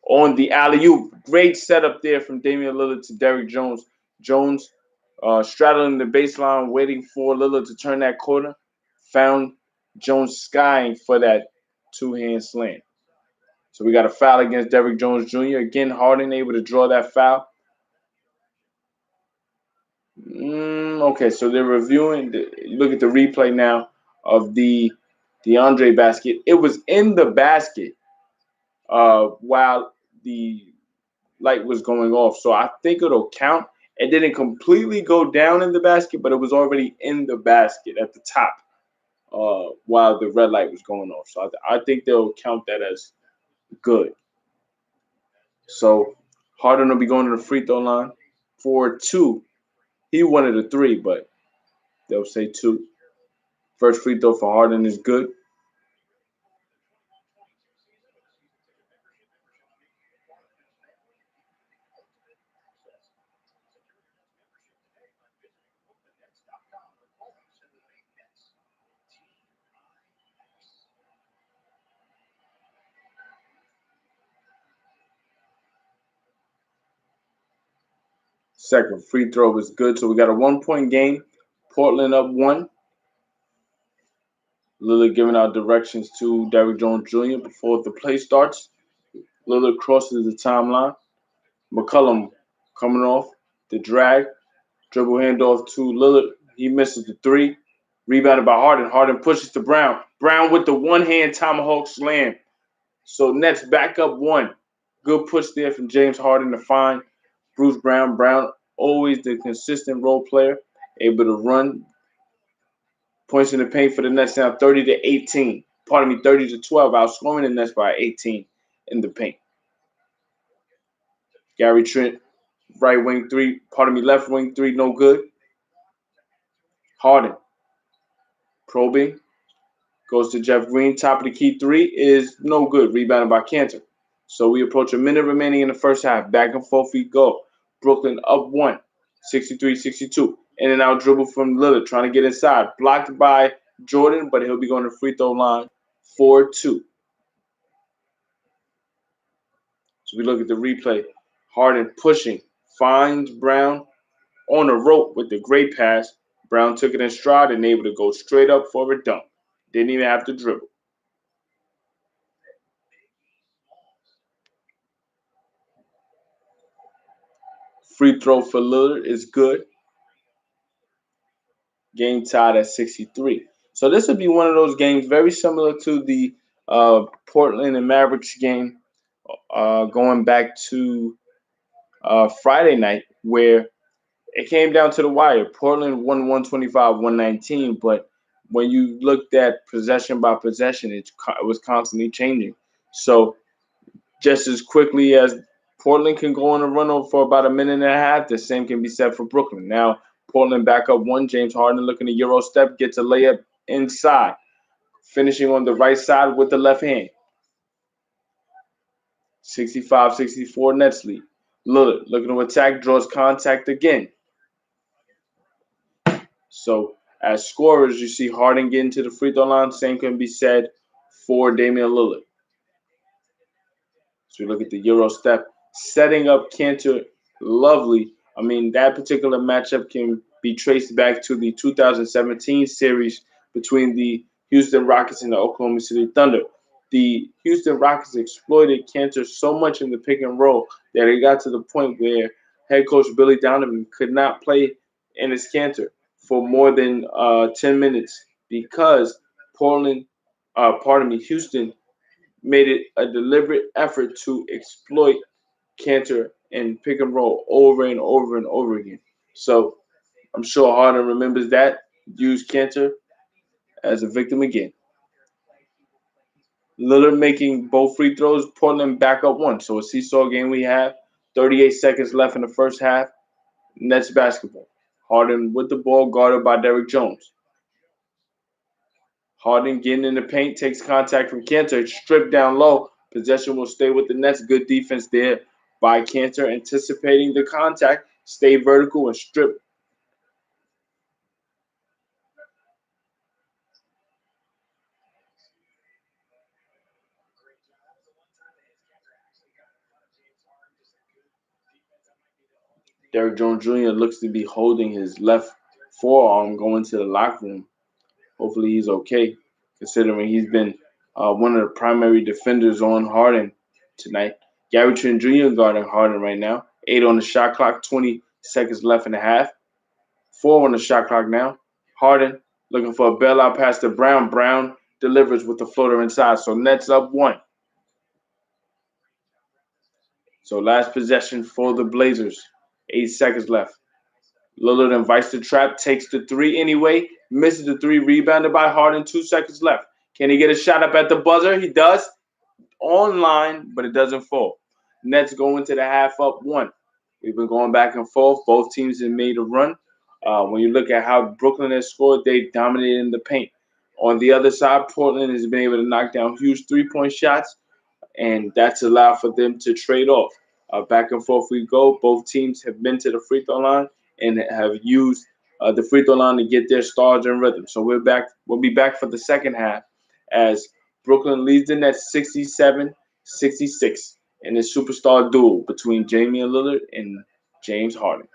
On the alley-oop, great setup there from Damian Lillard to Derrick Jones. Jones straddling the baseline, waiting for Lillard to turn that corner. Found Jones skying for that two-hand slam. So we got a foul against Derrick Jones Jr. Again, Harden able to draw that foul. Okay, so they're reviewing. Look at the replay now of the DeAndre basket. It was in the basket while the light was going off. So I think it'll count. It didn't completely go down in the basket, but it was already in the basket at the top while the red light was going off. So I think they'll count that as good. So Harden will be going to the free throw line for 2. He wanted a 3, but they'll say 2. First free throw for Harden is good. Second free throw is good. So we got a 1-point game. Portland up 1. Lillard giving out directions to Derrick Jones Jr. before the play starts. Lillard crosses the timeline. McCollum coming off the drag. Dribble handoff to Lillard. He misses the 3. Rebounded by Harden. Harden pushes to Brown. Brown with the one-hand tomahawk slam. So Nets back up 1. Good push there from James Harden to find Bruce Brown. Brown always the consistent role player, able to run. Points in the paint for the Nets now 30-18. 30-12. Outscoring the Nets by 18 in the paint. Gary Trent, right wing 3. Left wing 3, no good. Harden, probing. Goes to Jeff Green. Top of the key 3 is no good. Rebounded by Cantor. So we approach a minute remaining in the first half. Back and forth we go. Brooklyn up 1. 63-62. In and out dribble from Lillard. Trying to get inside. Blocked by Jordan, but he'll be going to free throw line for 2. So we look at the replay. Harden pushing. Finds Brown on the rope with the great pass. Brown took it in stride and able to go straight up for a dunk. Didn't even have to dribble. Free throw for Lillard is good. Game tied at 63. So this would be one of those games very similar to the Portland and Mavericks game going back to Friday night where it came down to the wire. Portland won 125-119, but when you looked at possession by possession, it was constantly changing. So just as quickly as Portland can go on a run for about a minute and a half, the same can be said for Brooklyn. Now, Portland back up 1. James Harden looking to Euro step, gets a layup inside, finishing on the right side with the left hand. 65-64 Nets lead. Lillard looking to attack, draws contact again. So as scorers, you see Harden getting to the free throw line. Same can be said for Damian Lillard. So we look at the Euro step, setting up Cantor lovely. I mean, that particular matchup can be traced back to the 2017 series between the Houston Rockets and the Oklahoma City Thunder. The Houston Rockets exploited Cantor so much in the pick and roll that it got to the point where head coach Billy Donovan could not play Enes Kanter for more than 10 minutes because Houston made it a deliberate effort to exploit Cantor and pick and roll over and over and over again. So I'm sure Harden remembers that. Used Cantor as a victim again. Lillard making both free throws. Portland back up 1. So a seesaw game we have. 38 seconds left in the first half. Nets basketball. Harden with the ball, guarded by Derrick Jones. Harden getting in the paint, takes contact from Cantor, stripped down low. Possession will stay with the Nets. Good defense there by Cantor, anticipating the contact. Stay vertical and strip. Derrick Jones Jr. looks to be holding his left forearm going to the locker room. Hopefully he's okay, considering he's been one of the primary defenders on Harden tonight. Gary Trent Jr. guarding Harden right now. 8 on the shot clock, 20 seconds left in the half. 4 on the shot clock now. Harden looking for a bailout pass to Brown. Brown delivers with the floater inside. So Nets up 1. So last possession for the Blazers. 8 seconds left. Lillard invites the trap, takes the 3 anyway, misses the 3, rebounded by Harden, 2 seconds left. Can he get a shot up at the buzzer? He does. Online, but it doesn't fall. Nets go into the half up 1. We've been going back and forth. Both teams have made a run. When you look at how Brooklyn has scored, they dominated in the paint. On the other side, Portland has been able to knock down huge three-point shots, and that's allowed for them to trade off. Back and forth we go. Both teams have been to the free throw line and have used the free throw line to get their stars in rhythm. So we're back. We'll be back for the second half as Brooklyn leads the Nets 67-66 in a superstar duel between Damian Lillard and James Harden.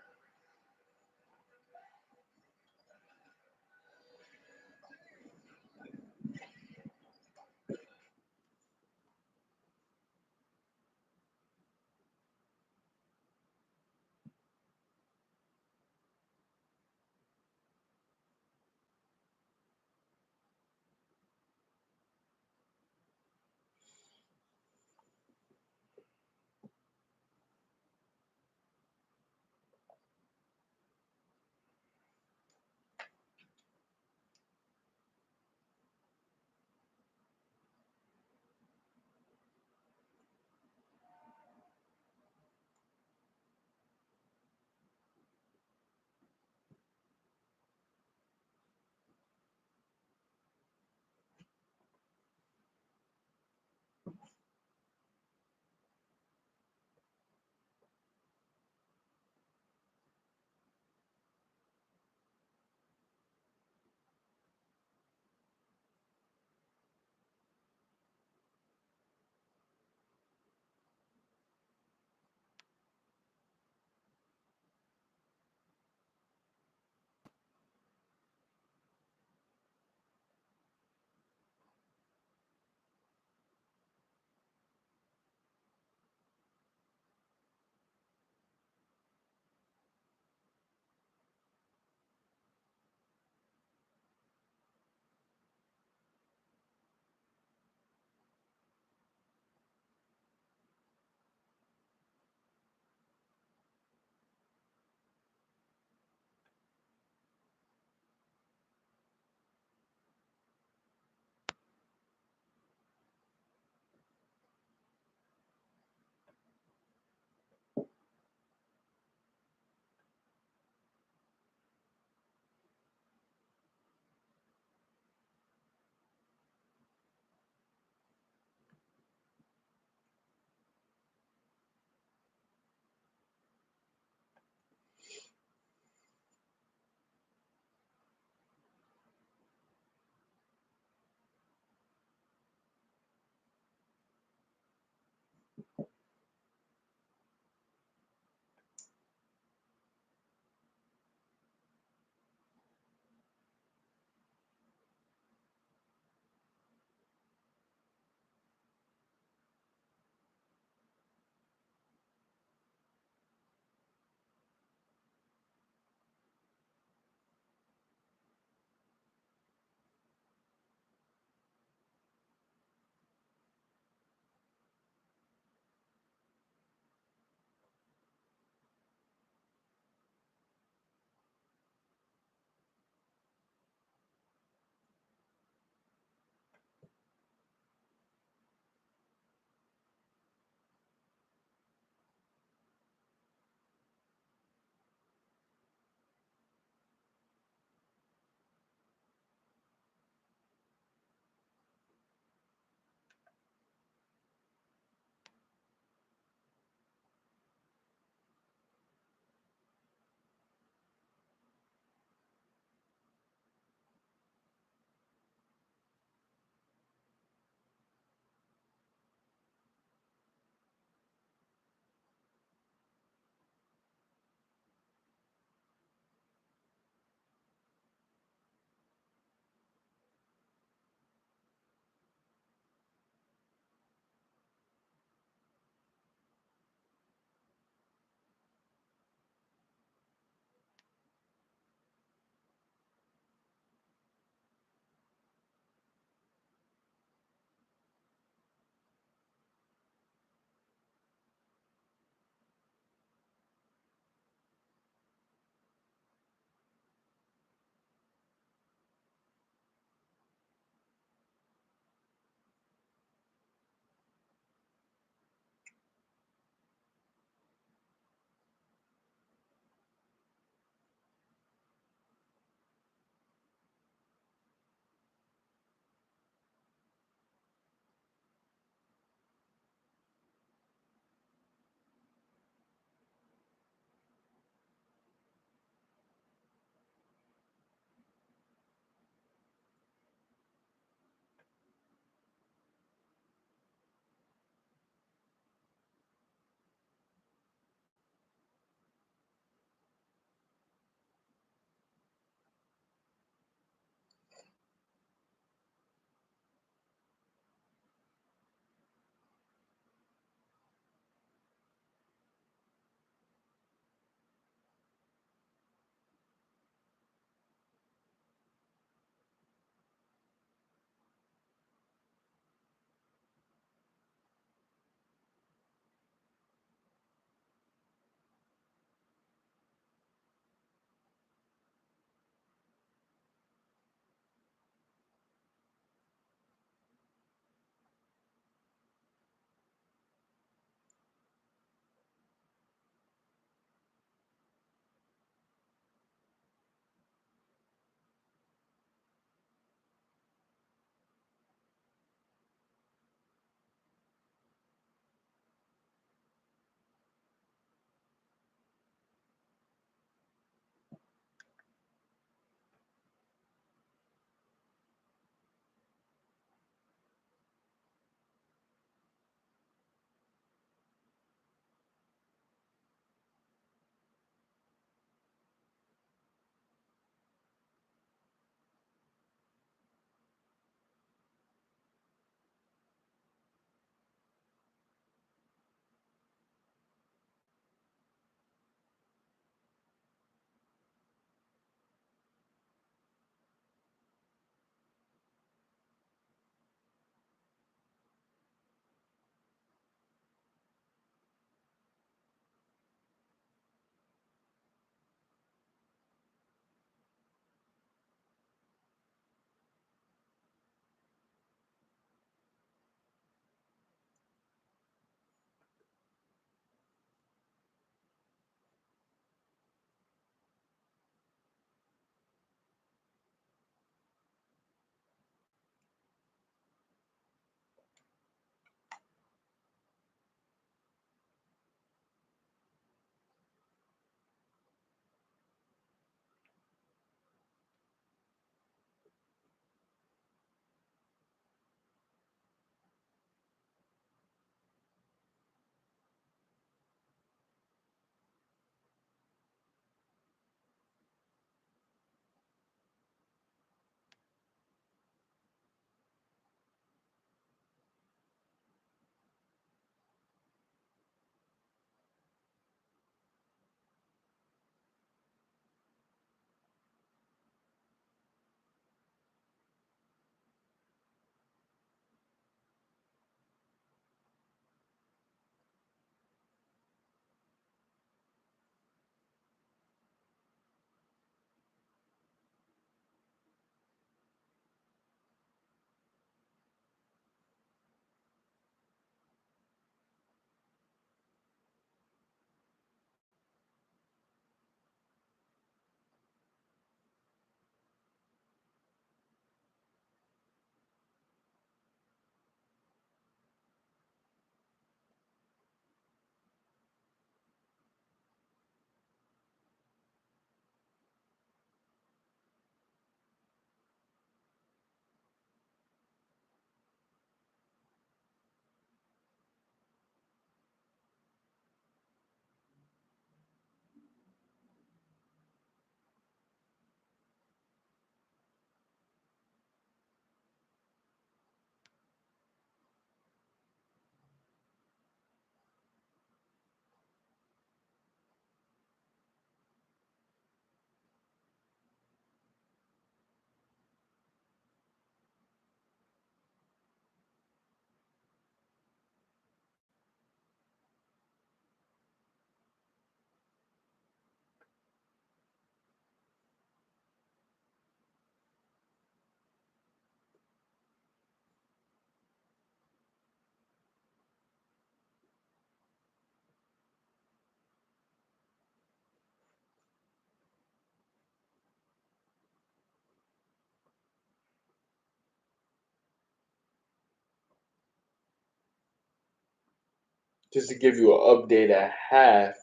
just to give you an update at half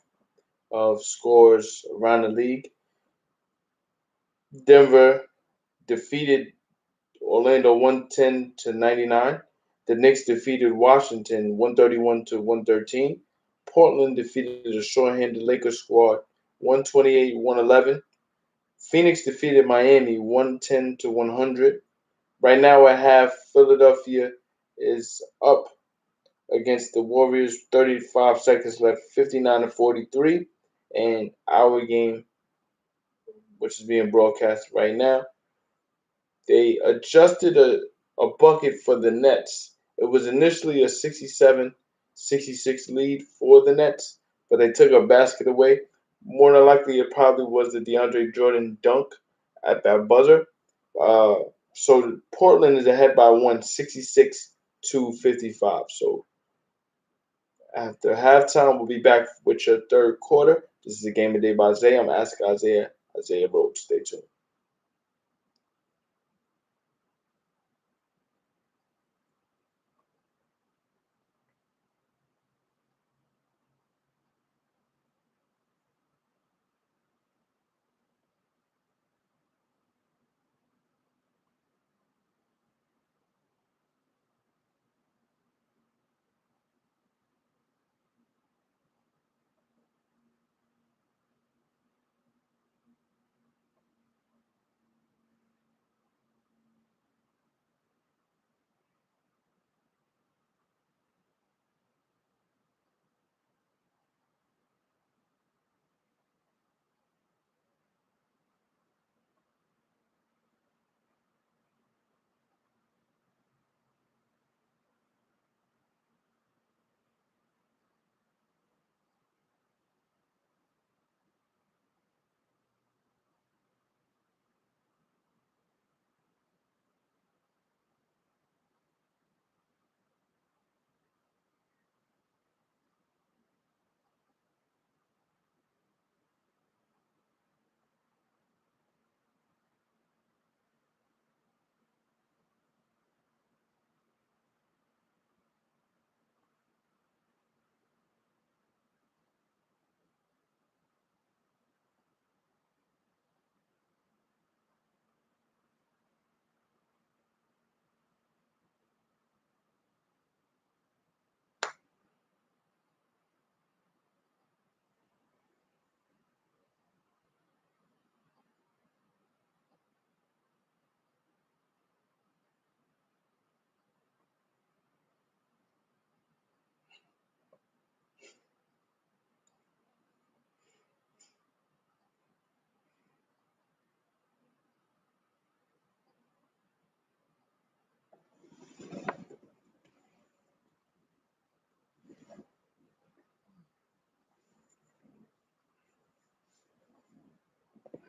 of scores around the league. Denver defeated Orlando 110-99. The Knicks defeated Washington 131-113. Portland defeated a short-handed Lakers squad 128-111. Phoenix defeated Miami 110-100. Right now at half, Philadelphia is up against the Warriors. 35 seconds left, 59-43. And our game, which is being broadcast right now, they adjusted a bucket for the Nets. It was initially a 67-66 lead for the Nets, but they took a basket away. More than likely, it probably was the DeAndre Jordan dunk at that buzzer. Uh, so Portland is ahead by one, 66-55. So after halftime, we'll be back with your third quarter. This is a game of day by Isaiah. I'm asking Isaiah Rhodes. Stay tuned.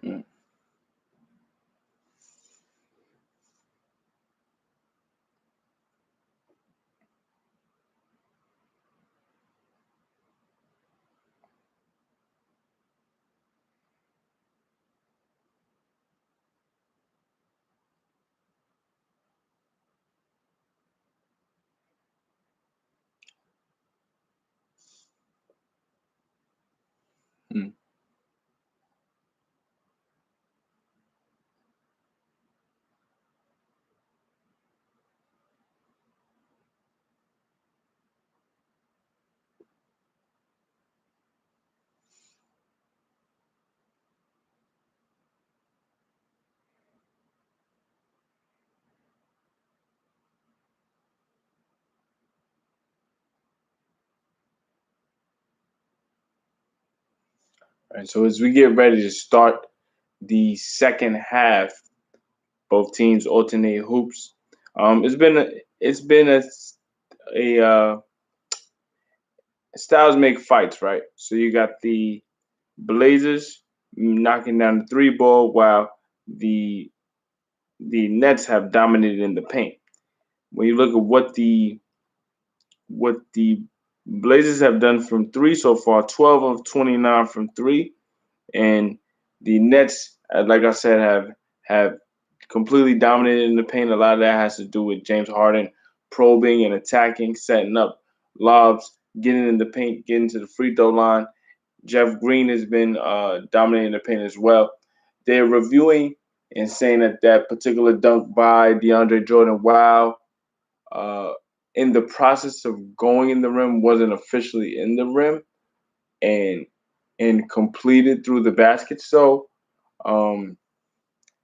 Mm. Mm. All right, so as we get ready to start the second half, both teams alternate hoops. It's been a styles make fights, right? So you got the Blazers knocking down the three ball while the the Nets have dominated in the paint. When you look at what the Blazers have done from three so far, 12 of 29 from three, and the Nets, like I said, have completely dominated in the paint. A lot of that has to do with James Harden probing and attacking, setting up lobs, getting in the paint, getting to the free throw line. Jeff Green has been dominating the paint as well. They're reviewing and saying that that particular dunk by DeAndre Jordan, while uh, in the process of going in the rim, wasn't officially in the rim and completed through the basket. So um,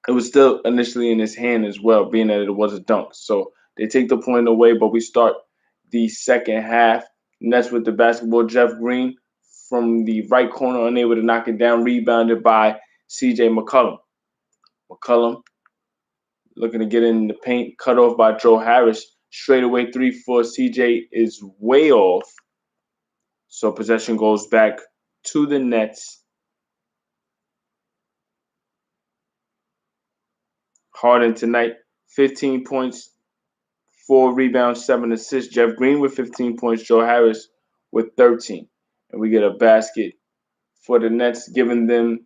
it was still initially in his hand as well, being that it was a dunk. So they take the point away, but we start the second half. Nets with the basketball. Jeff Green from the right corner, unable to knock it down, rebounded by CJ McCollum. McCollum looking to get in the paint, cut off by Joe Harris. Straight away 3 for CJ is way off. So possession goes back to the Nets. Harden tonight, 15 points, 4 rebounds, 7 assists. Jeff Green with 15 points, Joe Harris with 13. And we get a basket for the Nets, giving them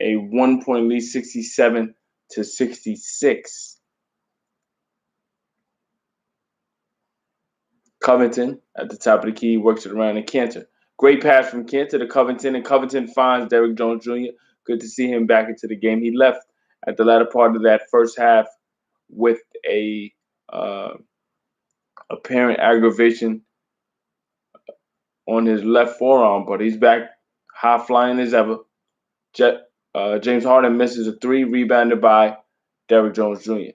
a 1-point lead, 67-66. Covington at the top of the key works it around to Cantor. Great pass from Cantor to Covington, and Covington finds Derrick Jones Jr. Good to see him back into the game. He left at the latter part of that first half with a apparent aggravation on his left forearm, but he's back high flying as ever. James Harden misses a 3, rebounded by Derrick Jones Jr.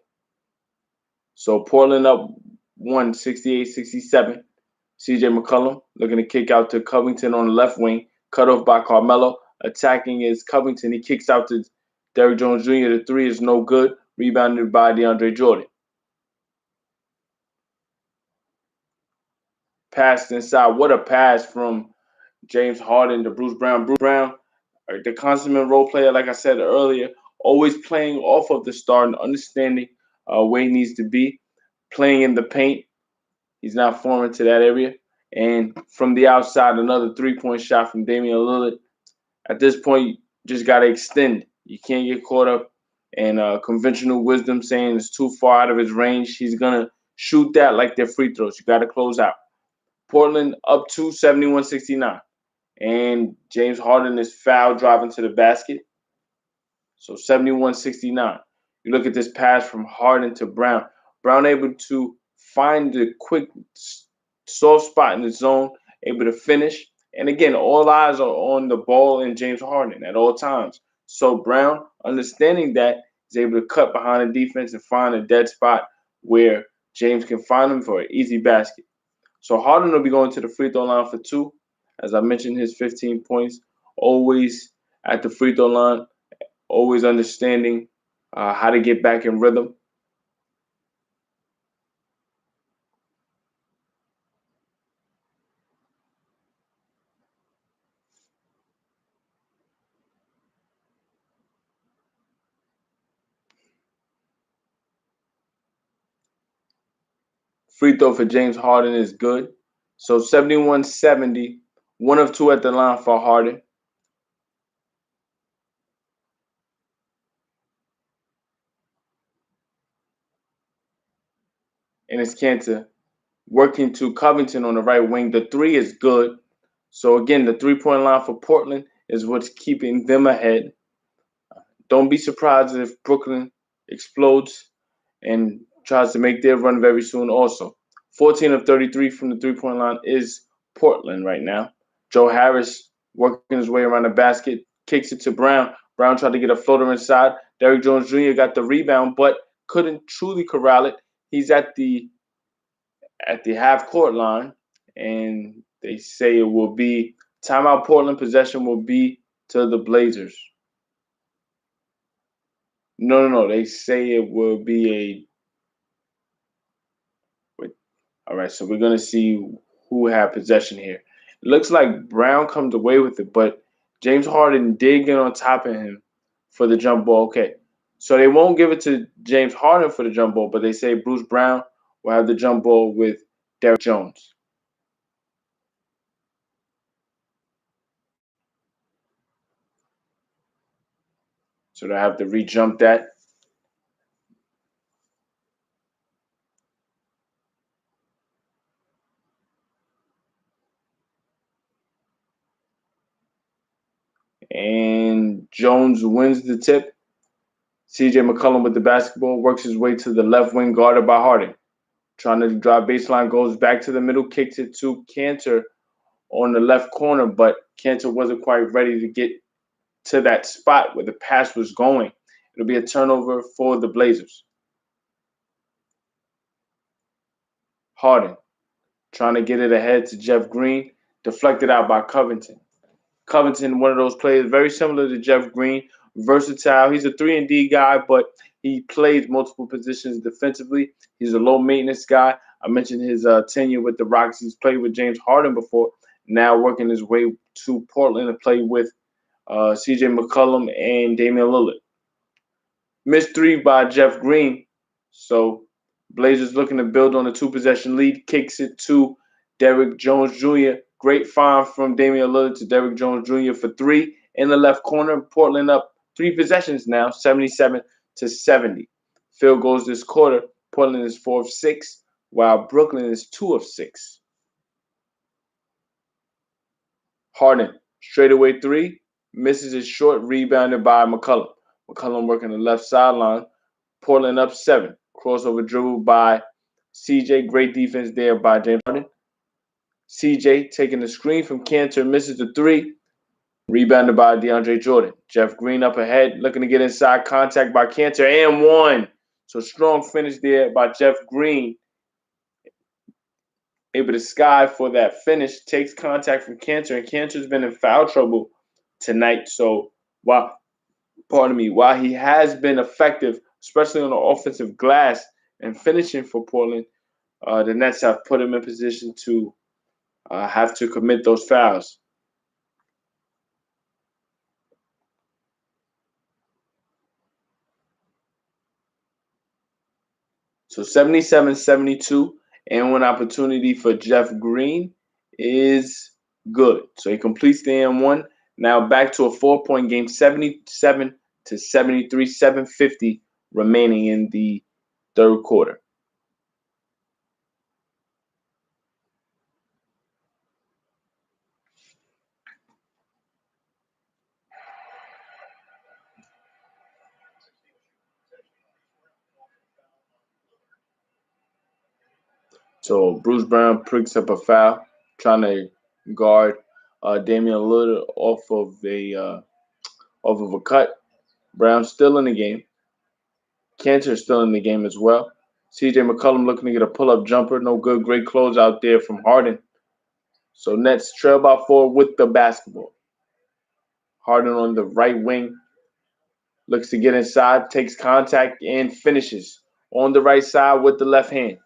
So Portland up 168-67. CJ McCollum looking to kick out to Covington on the left wing, cut off by Carmelo. Attacking is Covington. He kicks out to Derrick Jones Jr. The 3 is no good, rebounded by DeAndre Jordan. Passed inside. What a pass from James Harden to Bruce Brown. Bruce Brown, the consummate role player, like I said earlier, always playing off of the start and understanding where he needs to be, playing in the paint. He's not forming to that area. And from the outside, another 3-point shot from Damian Lillard. At this point, you just got to extend. You can't get caught up in conventional wisdom saying it's too far out of his range. He's going to shoot that like they're free throws. You got to close out. Portland up to 71-69. And James Harden is foul driving to the basket. So 71-69. You look at this pass from Harden to Brown. Brown able to find the quick soft spot in the zone, able to finish. And again, all eyes are on the ball and James Harden at all times. So Brown, understanding that, is able to cut behind the defense and find a dead spot where James can find him for an easy basket. So Harden will be going to the free throw line for 2. As I mentioned, his 15 points, always at the free throw line, always understanding how to get back in rhythm. Free throw for James Harden is good. So 71-70, 1 of 2 at the line for Harden. And it's Cantor working to Covington on the right wing. The 3 is good. So again, the 3-point line for Portland is what's keeping them ahead. Don't be surprised if Brooklyn explodes and tries to make their run very soon also. 14 of 33 from the 3-point line is Portland right now. Joe Harris working his way around the basket, kicks it to Brown. Brown tried to get a floater inside. Derrick Jones Jr. got the rebound, but couldn't truly corral it. He's at the half court line, and they say it will be timeout. Portland possession will be to the Blazers. No. They say it will be a. All right, so we're gonna see who had possession here. It looks like Brown comes away with it, but James Harden did get on top of him for the jump ball. Okay, so they won't give it to James Harden for the jump ball, but they say Bruce Brown will have the jump ball with Derrick Jones. So they'll have to re-jump that. And Jones wins the tip. CJ McCollum with the basketball works his way to the left wing, guarded by Harden. Trying to drive baseline, goes back to the middle, kicks it to Cantor on the left corner, but Cantor wasn't quite ready to get to that spot where the pass was going. It'll be a turnover for the Blazers. Harden trying to get it ahead to Jeff Green, deflected out by Covington. Covington, one of those players very similar to Jeff Green, versatile. He's a 3-and-D guy, but he plays multiple positions defensively. He's a low maintenance guy. I mentioned his tenure with the Rockets. He's played with James Harden before. Now working his way to Portland to play with C.J. McCollum and Damian Lillard. Missed three by Jeff Green. So Blazers looking to build on a 2-possession lead. Kicks it to Derrick Jones Jr. Great find from Damian Lillard to Derrick Jones Jr. for three in the left corner. Portland up 3 possessions now, 77-70. Field goals this quarter. Portland is 4 of 6, while Brooklyn is 2 of 6. Harden, straightaway three, misses it short, rebounded by McCollum. McCollum working the left sideline. Portland up 7. Crossover dribble by CJ. Great defense there by James Harden. CJ taking the screen from Cantor, misses the three. Rebounded by DeAndre Jordan. Jeff Green up ahead, looking to get inside, contact by Cantor, and one. So strong finish there by Jeff Green. Able to sky for that finish, takes contact from Cantor, and Cantor's been in foul trouble tonight. So while he has been effective, especially on the offensive glass and finishing for Portland, the Nets have put him in position to have to commit those fouls. So 77-72, and one opportunity for Jeff Green is good. So he completes the and-one. Now back to a 4-point game, 77-73, 7:50 remaining in the third quarter. So Bruce Brown picks up a foul, trying to guard Damian Lillard off of a cut. Brown's still in the game. Cantor still in the game as well. CJ McCollum looking to get a pull-up jumper. No good. Great close out there from Harden. So Nets trail by 4 with the basketball. Harden on the right wing. Looks to get inside. Takes contact and finishes on the right side with the left hand.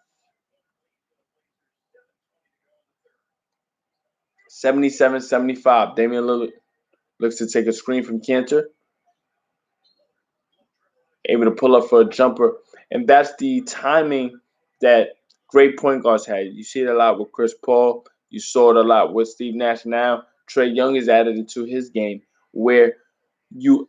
77-75. Damian Lillard looks to take a screen from Cantor. Able to pull up for a jumper. And that's the timing that great point guards had. You see it a lot with Chris Paul. You saw it a lot with Steve Nash. Now Trae Young has added it to his game where you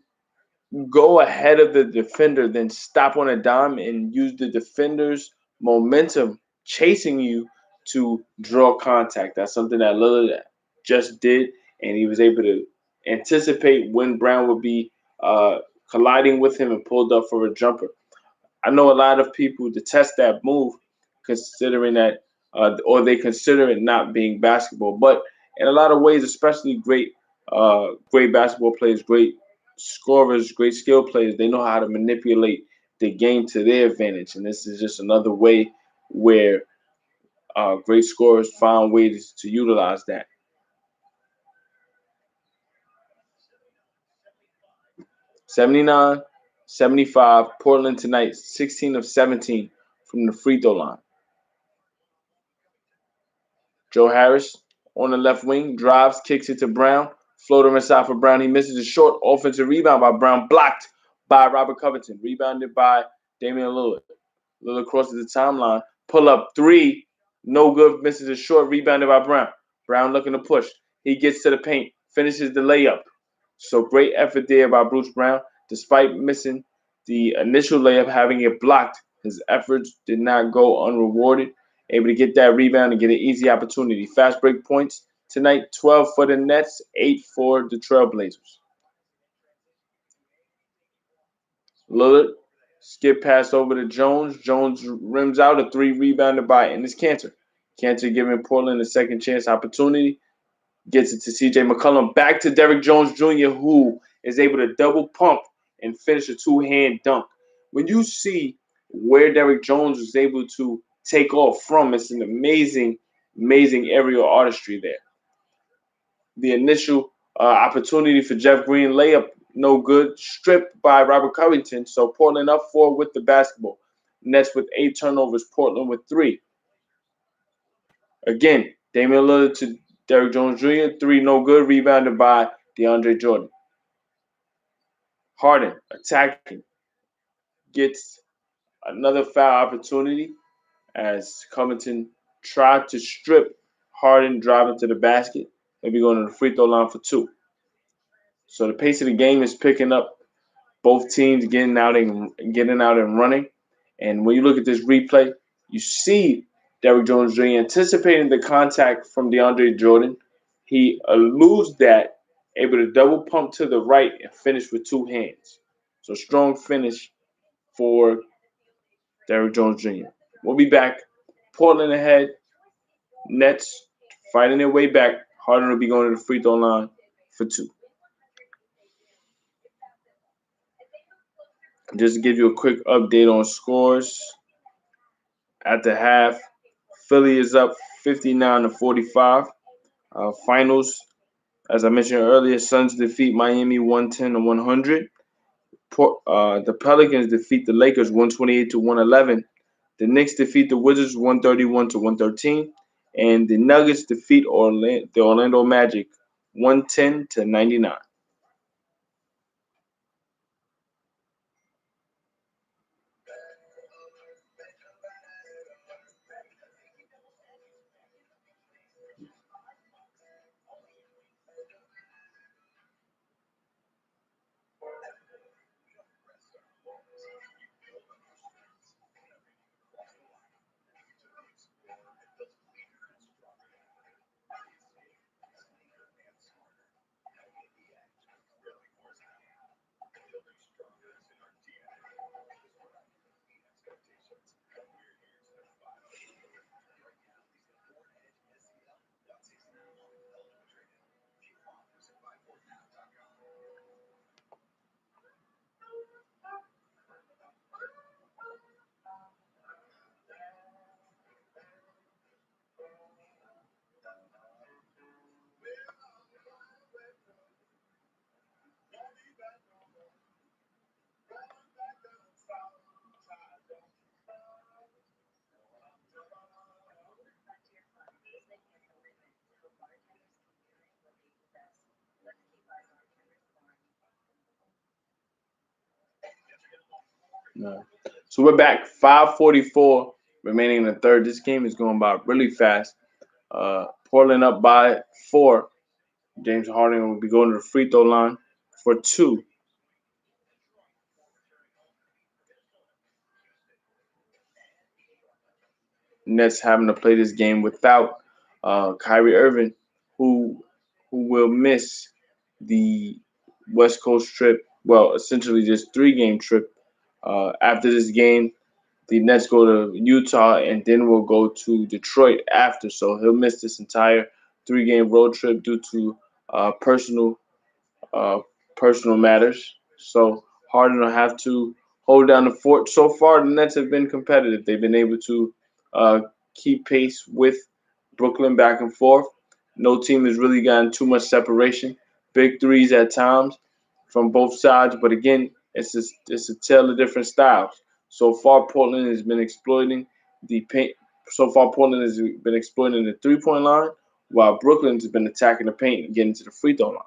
go ahead of the defender, then stop on a dime and use the defender's momentum chasing you to draw contact. That's something that Lillard just did, and he was able to anticipate when Brown would be colliding with him and pulled up for a jumper. I know a lot of people detest that move, considering that, or they consider it not being basketball. But in a lot of ways, especially great basketball players, great scorers, great skill players, they know how to manipulate the game to their advantage. And this is just another way where great scorers find ways to utilize that. 79-75, Portland tonight, 16 of 17 from the free throw line. Joe Harris on the left wing, drives, kicks it to Brown. Floater inside for Brown. He misses a short offensive rebound by Brown, blocked by Robert Covington. Rebounded by Damian Lillard. Lillard crosses the timeline. Pull up three. No good. Misses a short. Rebounded by Brown. Brown looking to push. He gets to the paint. Finishes the layup. So great effort there by Bruce Brown. Despite missing the initial layup, having it blocked, his efforts did not go unrewarded. Able to get that rebound and get an easy opportunity. Fast break points tonight, 12 for the Nets, 8 for the Trailblazers. Lillard skip pass over to Jones. Jones rims out a three, rebounded by Ennis Cantor. Cantor giving Portland a second chance opportunity. Gets it to CJ McCollum. Back to Derrick Jones Jr., who is able to double pump and finish a two-hand dunk. When you see where Derrick Jones was able to take off from, it's an amazing, amazing aerial artistry there. The initial opportunity for Jeff Green layup, no good, stripped by Robert Covington. So Portland up four with the basketball. Nets with 8 turnovers, Portland with 3. Again, Damian Lillard to Derrick Jones Jr., 3 no good, rebounded by DeAndre Jordan. Harden attacking, gets another foul opportunity as Covington tried to strip Harden driving to the basket. Maybe going to the free throw line for 2. So the pace of the game is picking up. Both teams getting out and running. And when you look at this replay, you see Derrick Jones Jr. anticipating the contact from DeAndre Jordan. He eludes that, able to double pump to the right and finish with 2 hands. So strong finish for Derrick Jones Jr. We'll be back. Portland ahead. Nets fighting their way back. Harden will be going to the free throw line for 2. Just to give you a quick update on scores. At the half, Philly is up 59 to 45. Finals, as I mentioned earlier, Suns defeat Miami 110 to 100. The Pelicans defeat the Lakers 128 to 111. The Knicks defeat the Wizards 131 to 113, and the Nuggets defeat the Orlando Magic 110 to 99. So we're back. 5:44 remaining in the third. This game is going by really fast. Portland up by 4. James Harden will be going to the free throw line for 2. Nets having to play this game without Kyrie Irving, who will miss the West Coast trip. Well, essentially just 3-game trip. After this game, the Nets go to Utah and then we'll go to Detroit after. So he'll miss this entire 3-game road trip due to personal uh, personal matters. So Harden will have to hold down the fort. So far, the Nets have been competitive. They've been able to uh, keep pace with Brooklyn back and forth. No team has really gotten too much separation. Big threes at times from both sides, but again, it's a tale of different styles. So far, Portland has been exploiting the paint. So far, Portland has been exploiting the 3-point line, while Brooklyn has been attacking the paint and getting to the free throw line.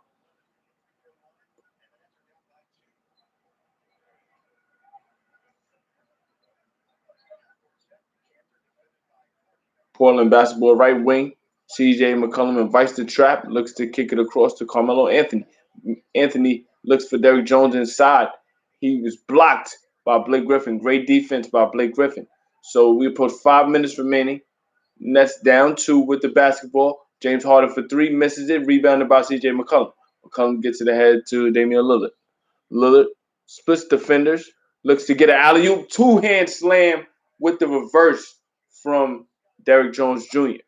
Portland basketball right wing. CJ McCollum invites the trap, looks to kick it across to Carmelo Anthony. Anthony looks for Derrick Jones inside. He was blocked by Blake Griffin. Great defense by Blake Griffin. So we put 5 minutes remaining. Nets down 2 with the basketball. James Harden for 3, misses it, rebounded by CJ McCollum. McCollum gets it ahead to Damian Lillard. Lillard splits defenders, Looks to get an alley-oop, two-hand slam with the reverse from Derrick Jones Jr.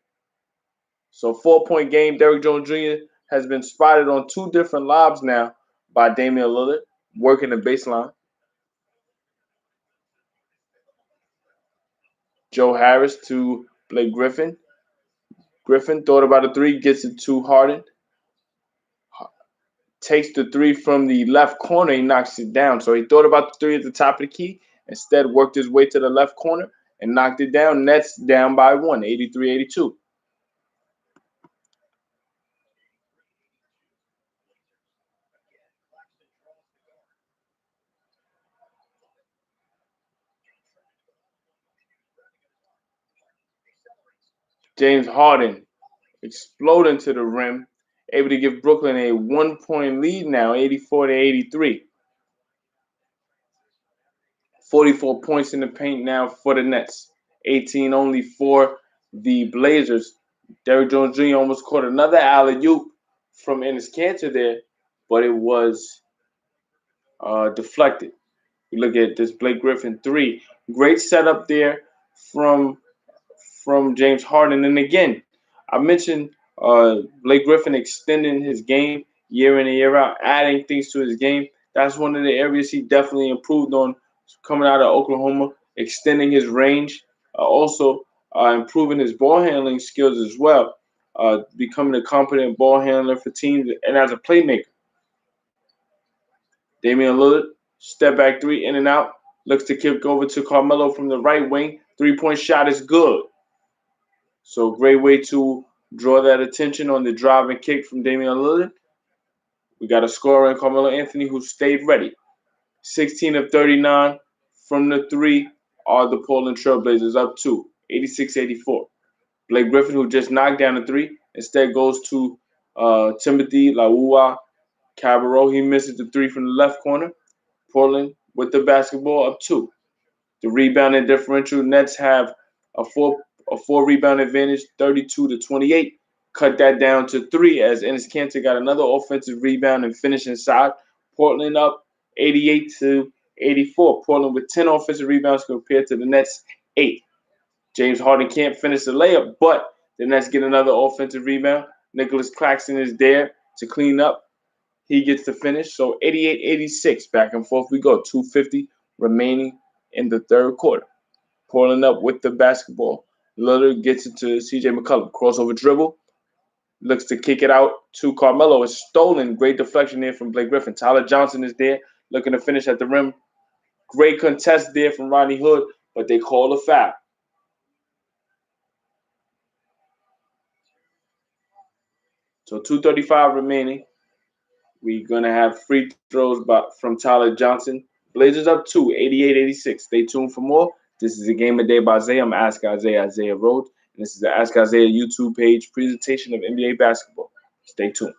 So 4-point game. Derrick Jones Jr. has been spotted on two different lobs now by Damian Lillard, working the baseline. Joe Harris to Blake Griffin. Griffin thought about a three, gets it to Harden. Takes the three from the left corner, he knocks it down. So he thought about the three at the top of the key, instead worked his way to the left corner and knocked it down. Nets down by one, 83-82. James Harden exploding to the rim, able to give Brooklyn a 1-point lead now, 84-83. 44 points in the paint now for the Nets, 18 only for the Blazers. Derrick Jones Jr. almost caught another alley-oop from Enes Kanter there, but it was deflected. We look at this Blake Griffin three. Great setup there from James Harden. And again, I mentioned Blake Griffin extending his game year in and year out, adding things to his game. That's one of the areas he definitely improved on coming out of Oklahoma, extending his range, also improving his ball handling skills as well, becoming a competent ball handler for teams and as a playmaker. Damian Lillard, step back three, in and out. Looks to kick over to Carmelo from the right wing. 3-point shot is good. So great way to draw that attention on the drive and kick from Damian Lillard. We got a scorer in Carmelo Anthony who stayed ready. 16 of 39 from the three are the Portland Trailblazers up to 86-84. Blake Griffin, who just knocked down the three, instead goes to Timothy Laua Cabarro. He misses the three from the left corner. Portland with the basketball up two. The rebounding differential, Nets have a four rebound advantage, 32-28. Cut that down to three as Enes Kanter got another offensive rebound and finished inside. Portland up 88-84. Portland with 10 offensive rebounds compared to the Nets 8. James Harden can't finish the layup, but the Nets get another offensive rebound. Nicholas Claxton is there to clean up. He gets the finish. So 88-86, back and forth we go. 2:50 remaining in the third quarter. Portland up with the basketball. Lillard gets it to CJ McCollum. Crossover dribble. Looks to kick it out to Carmelo. It's stolen. Great deflection there from Blake Griffin. Tyler Johnson is there looking to finish at the rim. Great contest there from Rodney Hood, but they call a foul. So 2:35 remaining. We're going to have free throws from Tyler Johnson. Blazers up 2, 88-86. Stay tuned for more. This is a Game of Day by Isaiah. I'm Ask Isaiah, Isaiah Rhodes. And this is the Ask Isaiah YouTube page presentation of NBA basketball. Stay tuned.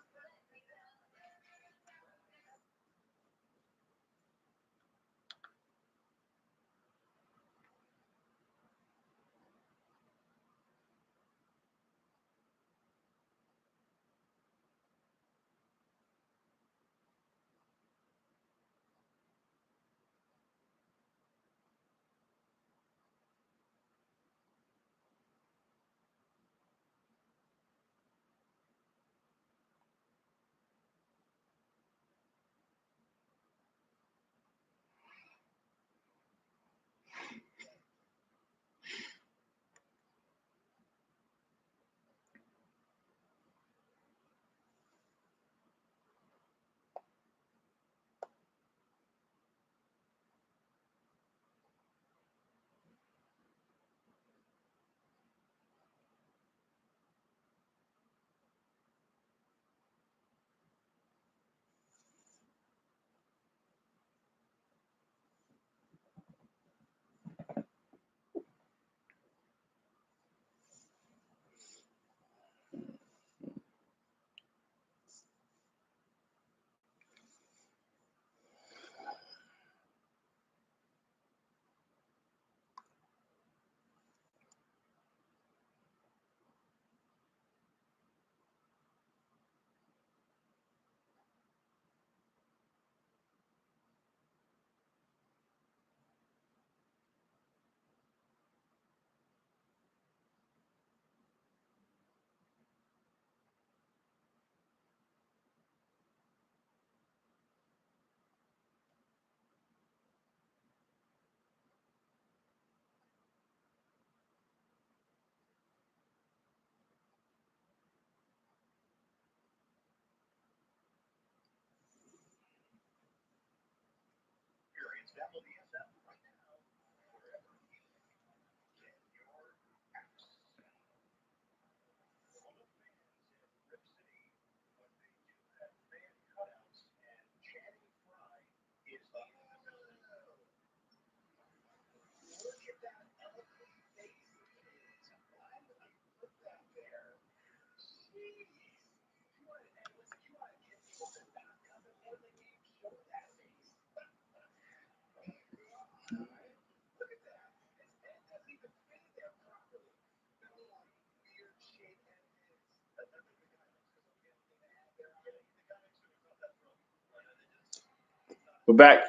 We're back.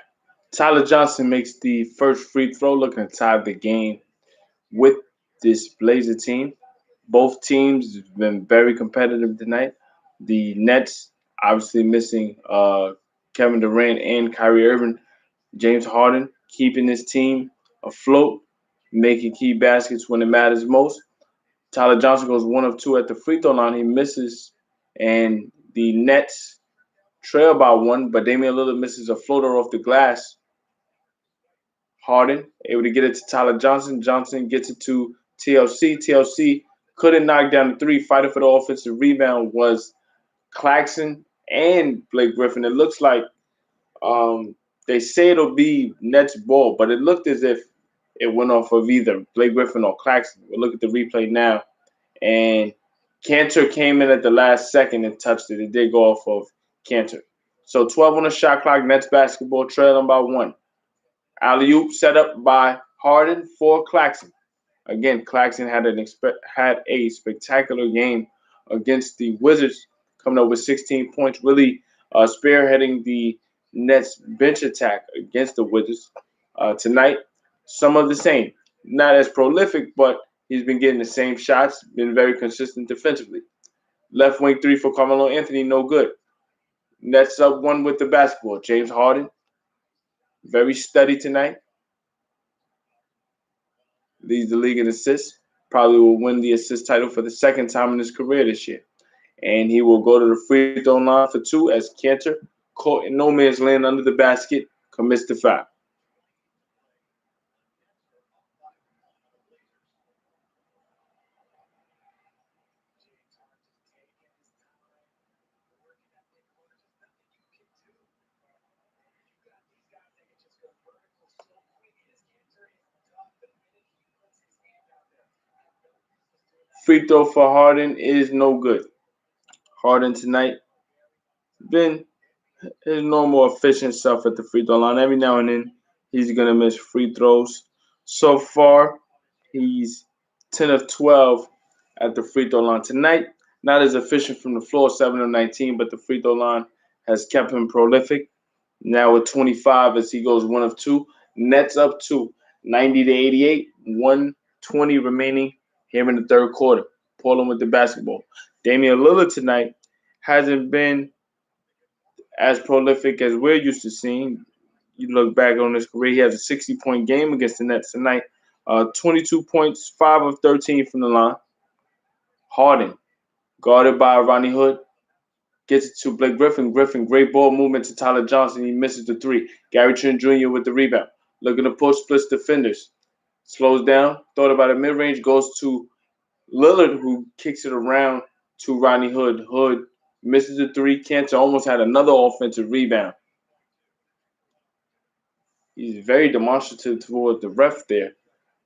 Tyler Johnson makes the first free throw, looking to tie the game with this Blazer team. Both teams have been very competitive tonight. The Nets obviously missing Kevin Durant and Kyrie Irving. James Harden keeping his team afloat, making key baskets when it matters most. Tyler Johnson goes 1 of 2 at the free throw line. He misses, and the Nets trail by one, but Damian Lillard misses a floater off the glass. Harden able to get it to Tyler Johnson. Johnson gets it to TLC. TLC couldn't knock down the three. Fighting for the offensive rebound was Claxton and Blake Griffin. It looks like they say it'll be Nets ball, but it looked as if it went off of either Blake Griffin or Claxton. We'll look at the replay now, and Cantor came in at the last second and touched it. It did go off of Cantor. So 12 on the shot clock. Nets basketball trailing by one. Alley-oop set up by Harden for Claxton. Again, Claxton had a spectacular game against the Wizards, coming up with 16 points, really spearheading the Nets bench attack against the Wizards. Tonight, some of the same. Not as prolific, but he's been getting the same shots, been very consistent defensively. Left wing three for Carmelo Anthony, no good. Nets up one with the basketball. James Harden, very steady tonight. Leads the league in assists. Probably will win the assist title for the second time in his career this year. And he will go to the free throw line for two as Cantor, caught in no man's land under the basket, commits the foul. Free throw for Harden is no good. Harden tonight been his normal efficient self at the free throw line. Every now and then he's gonna miss free throws. So far, he's 10 of 12 at the free throw line tonight. Not as efficient from the floor, 7 of 19, but the free throw line has kept him prolific. Now with 25 as he goes 1 of 2. Nets up 2, 90 to 88, 120 remaining here in the third quarter. Portland with the basketball. Damian Lillard tonight hasn't been as prolific as we're used to seeing. You look back on his career, he has a 60-point game against the Nets tonight. 22 points, 5 of 13 from the line. Harden, guarded by Ronnie Hood, gets it to Blake Griffin. Griffin, great ball movement to Tyler Johnson. He misses the three. Gary Trent Jr. with the rebound. Looking to push, splits defenders. Slows down, thought about it mid-range, goes to Lillard, who kicks it around to Ronnie Hood. Hood misses the three. Cantor almost had another offensive rebound. He's very demonstrative toward the ref there.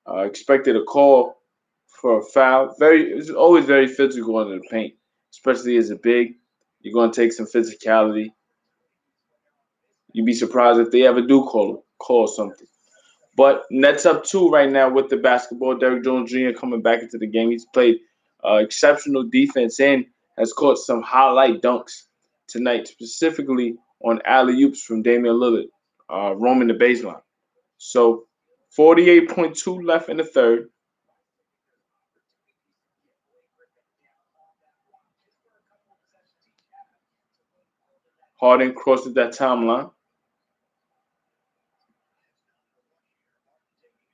Expected a call for a foul. It's always very physical under the paint, especially as a big. You're going to take some physicality. You'd be surprised if they ever do call something. But Nets up two right now with the basketball. Derrick Jones Jr. coming back into the game. He's played exceptional defense and has caught some highlight dunks tonight, specifically on alley-oops from Damian Lillard, roaming the baseline. So 48.2 left in the third. Harden crosses that timeline.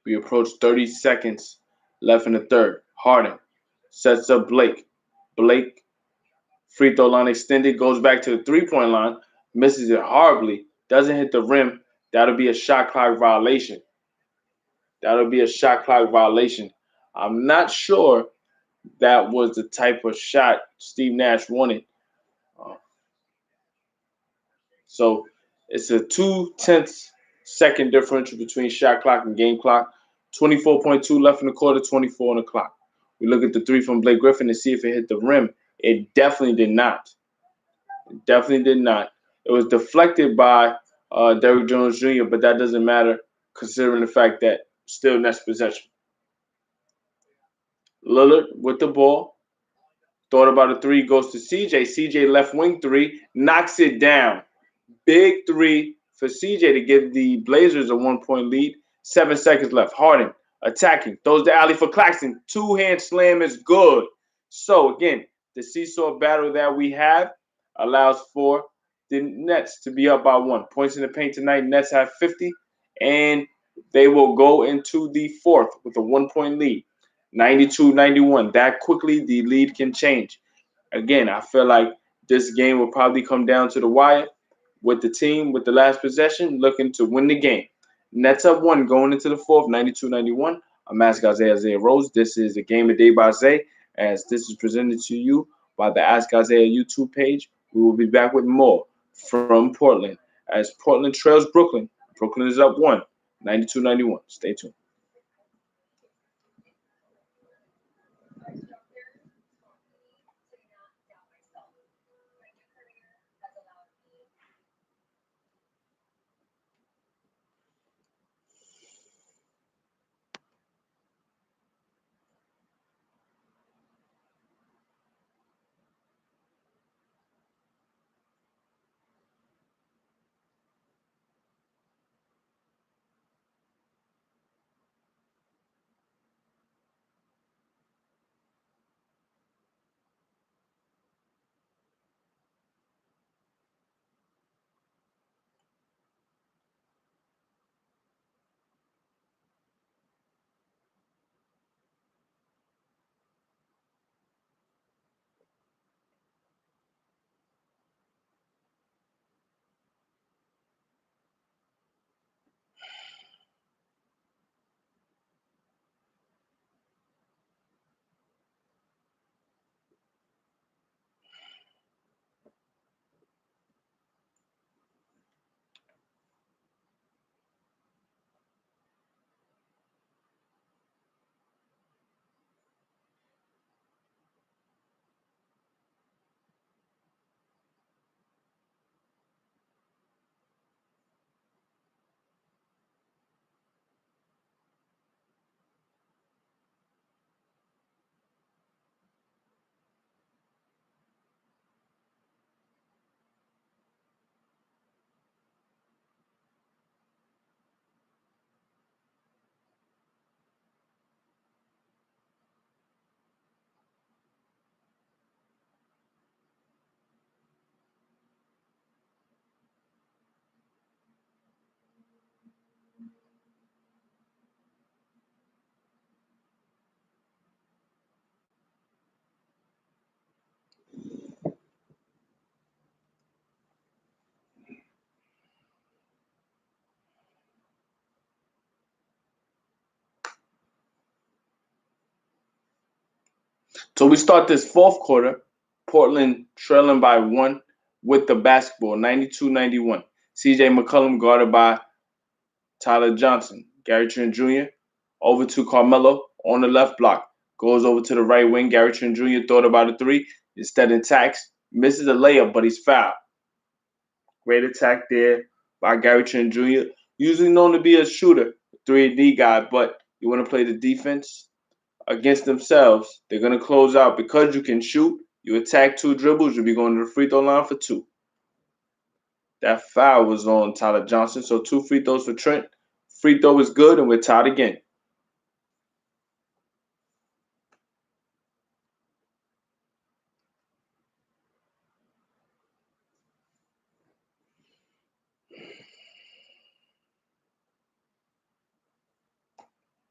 We approach 30 seconds left in the third. Harden sets up Blake. Blake, free throw line extended, goes back to the three-point line, misses it horribly, doesn't hit the rim. That'll be a shot clock violation. That'll be a shot clock violation. I'm not sure that was the type of shot Steve Nash wanted. Uh, so it's a 2/10 second differential between shot clock and game clock. 24.2 left in the quarter, 24 on the clock. We look at the three from Blake Griffin to see if it hit the rim. It definitely did not. It definitely did not. It was deflected by Derrick Jones Jr., but that doesn't matter considering the fact that still next possession. Lillard with the ball. Thought about a three, goes to CJ. CJ left wing three, knocks it down. Big three for CJ to give the Blazers a 1 point lead. 7 seconds left. Harden attacking. Throws the alley for Claxton. Two-hand slam is good. So, again, the seesaw battle that we have allows for the Nets to be up by 1. Points in the paint tonight. Nets have 50, and they will go into the fourth with a 1 point lead. 92-91. That quickly, the lead can change. Again, I feel like this game will probably come down to the wire with the team with the last possession looking to win the game. Nets up 1 going into the fourth, 92-91. I'm Ask Isaiah Rose. This is the Game of Day by Zay, as this is presented to you by the Ask Isaiah YouTube page. We will be back with more from Portland as Portland trails Brooklyn. Brooklyn is up 1, 92-91. Stay tuned. So we start this fourth quarter. Portland trailing by 1 with the basketball, 92-91. CJ McCollum guarded by Tyler Johnson. Gary Trent Jr. over to Carmelo on the left block. Goes over to the right wing. Gary Trent Jr. thought about a three. Instead attacks. Misses a layup, but he's fouled. Great attack there by Gary Trent Jr. Usually known to be a shooter, 3D guy, but you want to play the defense against themselves. They're going to close out because you can shoot. You attack 2 dribbles, you'll be going to the free throw line for 2. That foul was on Tyler Johnson, so 2 free throws for Trent. Free throw is good, and we're tied again.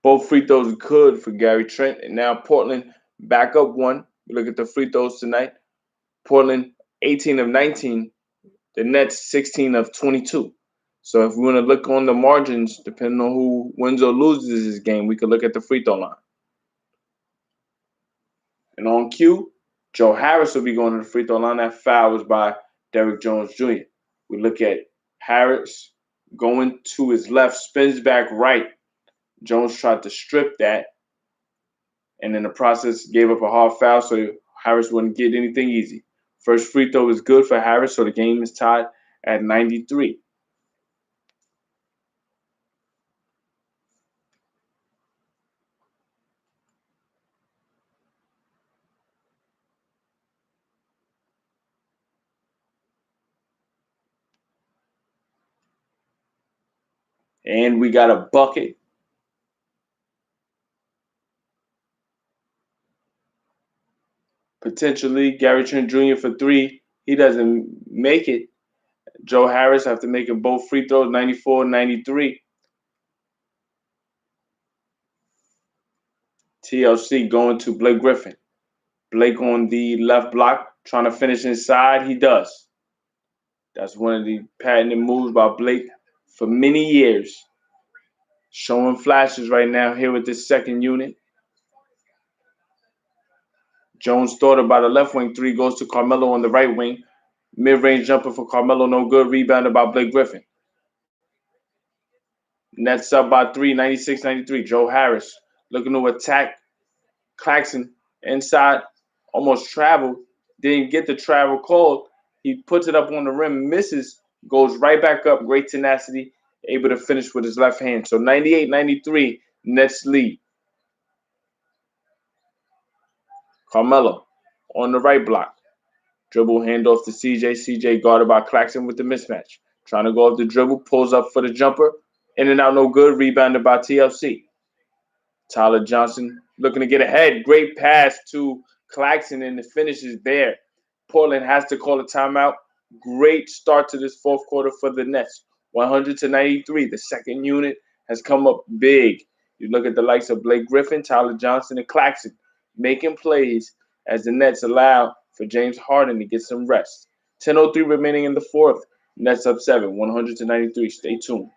Both free throws are good for Gary Trent, and now Portland back up 1. We look at the free throws tonight. Portland 18 of 19. The Nets 16 of 22. So if we want to look on the margins, depending on who wins or loses this game, we could look at the free throw line. And on cue, Joe Harris will be going to the free throw line. That foul was by Derrick Jones Jr. We look at Harris going to his left, spins back right. Jones tried to strip that, and in the process gave up a hard foul, so Harris wouldn't get anything easy. First free throw is good for Harris, so the game is tied at 93. And we got a bucket. Potentially, Gary Trent Jr. for three. He doesn't make it. Joe Harris, after making both free throws, 94-93. TLC going to Blake Griffin. Blake on the left block, trying to finish inside. He does. That's one of the patented moves by Blake for many years. Showing flashes right now here with this second unit. Jones thought about a left wing three, goes to Carmelo on the right wing. Mid-range jumper for Carmelo, no good. Rebounded by Blake Griffin. Nets up by 3, 96-93. Joe Harris looking to attack Claxton inside, almost traveled. Didn't get the travel called. He puts it up on the rim, misses, goes right back up. Great tenacity, able to finish with his left hand. So 98-93, Nets lead. Carmelo on the right block. Dribble handoff to CJ. CJ guarded by Claxton with the mismatch. Trying to go off the dribble, pulls up for the jumper. In and out, no good. Rebounded by TLC. Tyler Johnson looking to get ahead. Great pass to Claxton, and the finish is there. Portland has to call a timeout. Great start to this fourth quarter for the Nets. 100-93. The second unit has come up big. You look at the likes of Blake Griffin, Tyler Johnson, and Claxton making plays as the Nets allow for James Harden to get some rest. 10:03 remaining in the fourth. Nets up 7, 100-93. Stay tuned.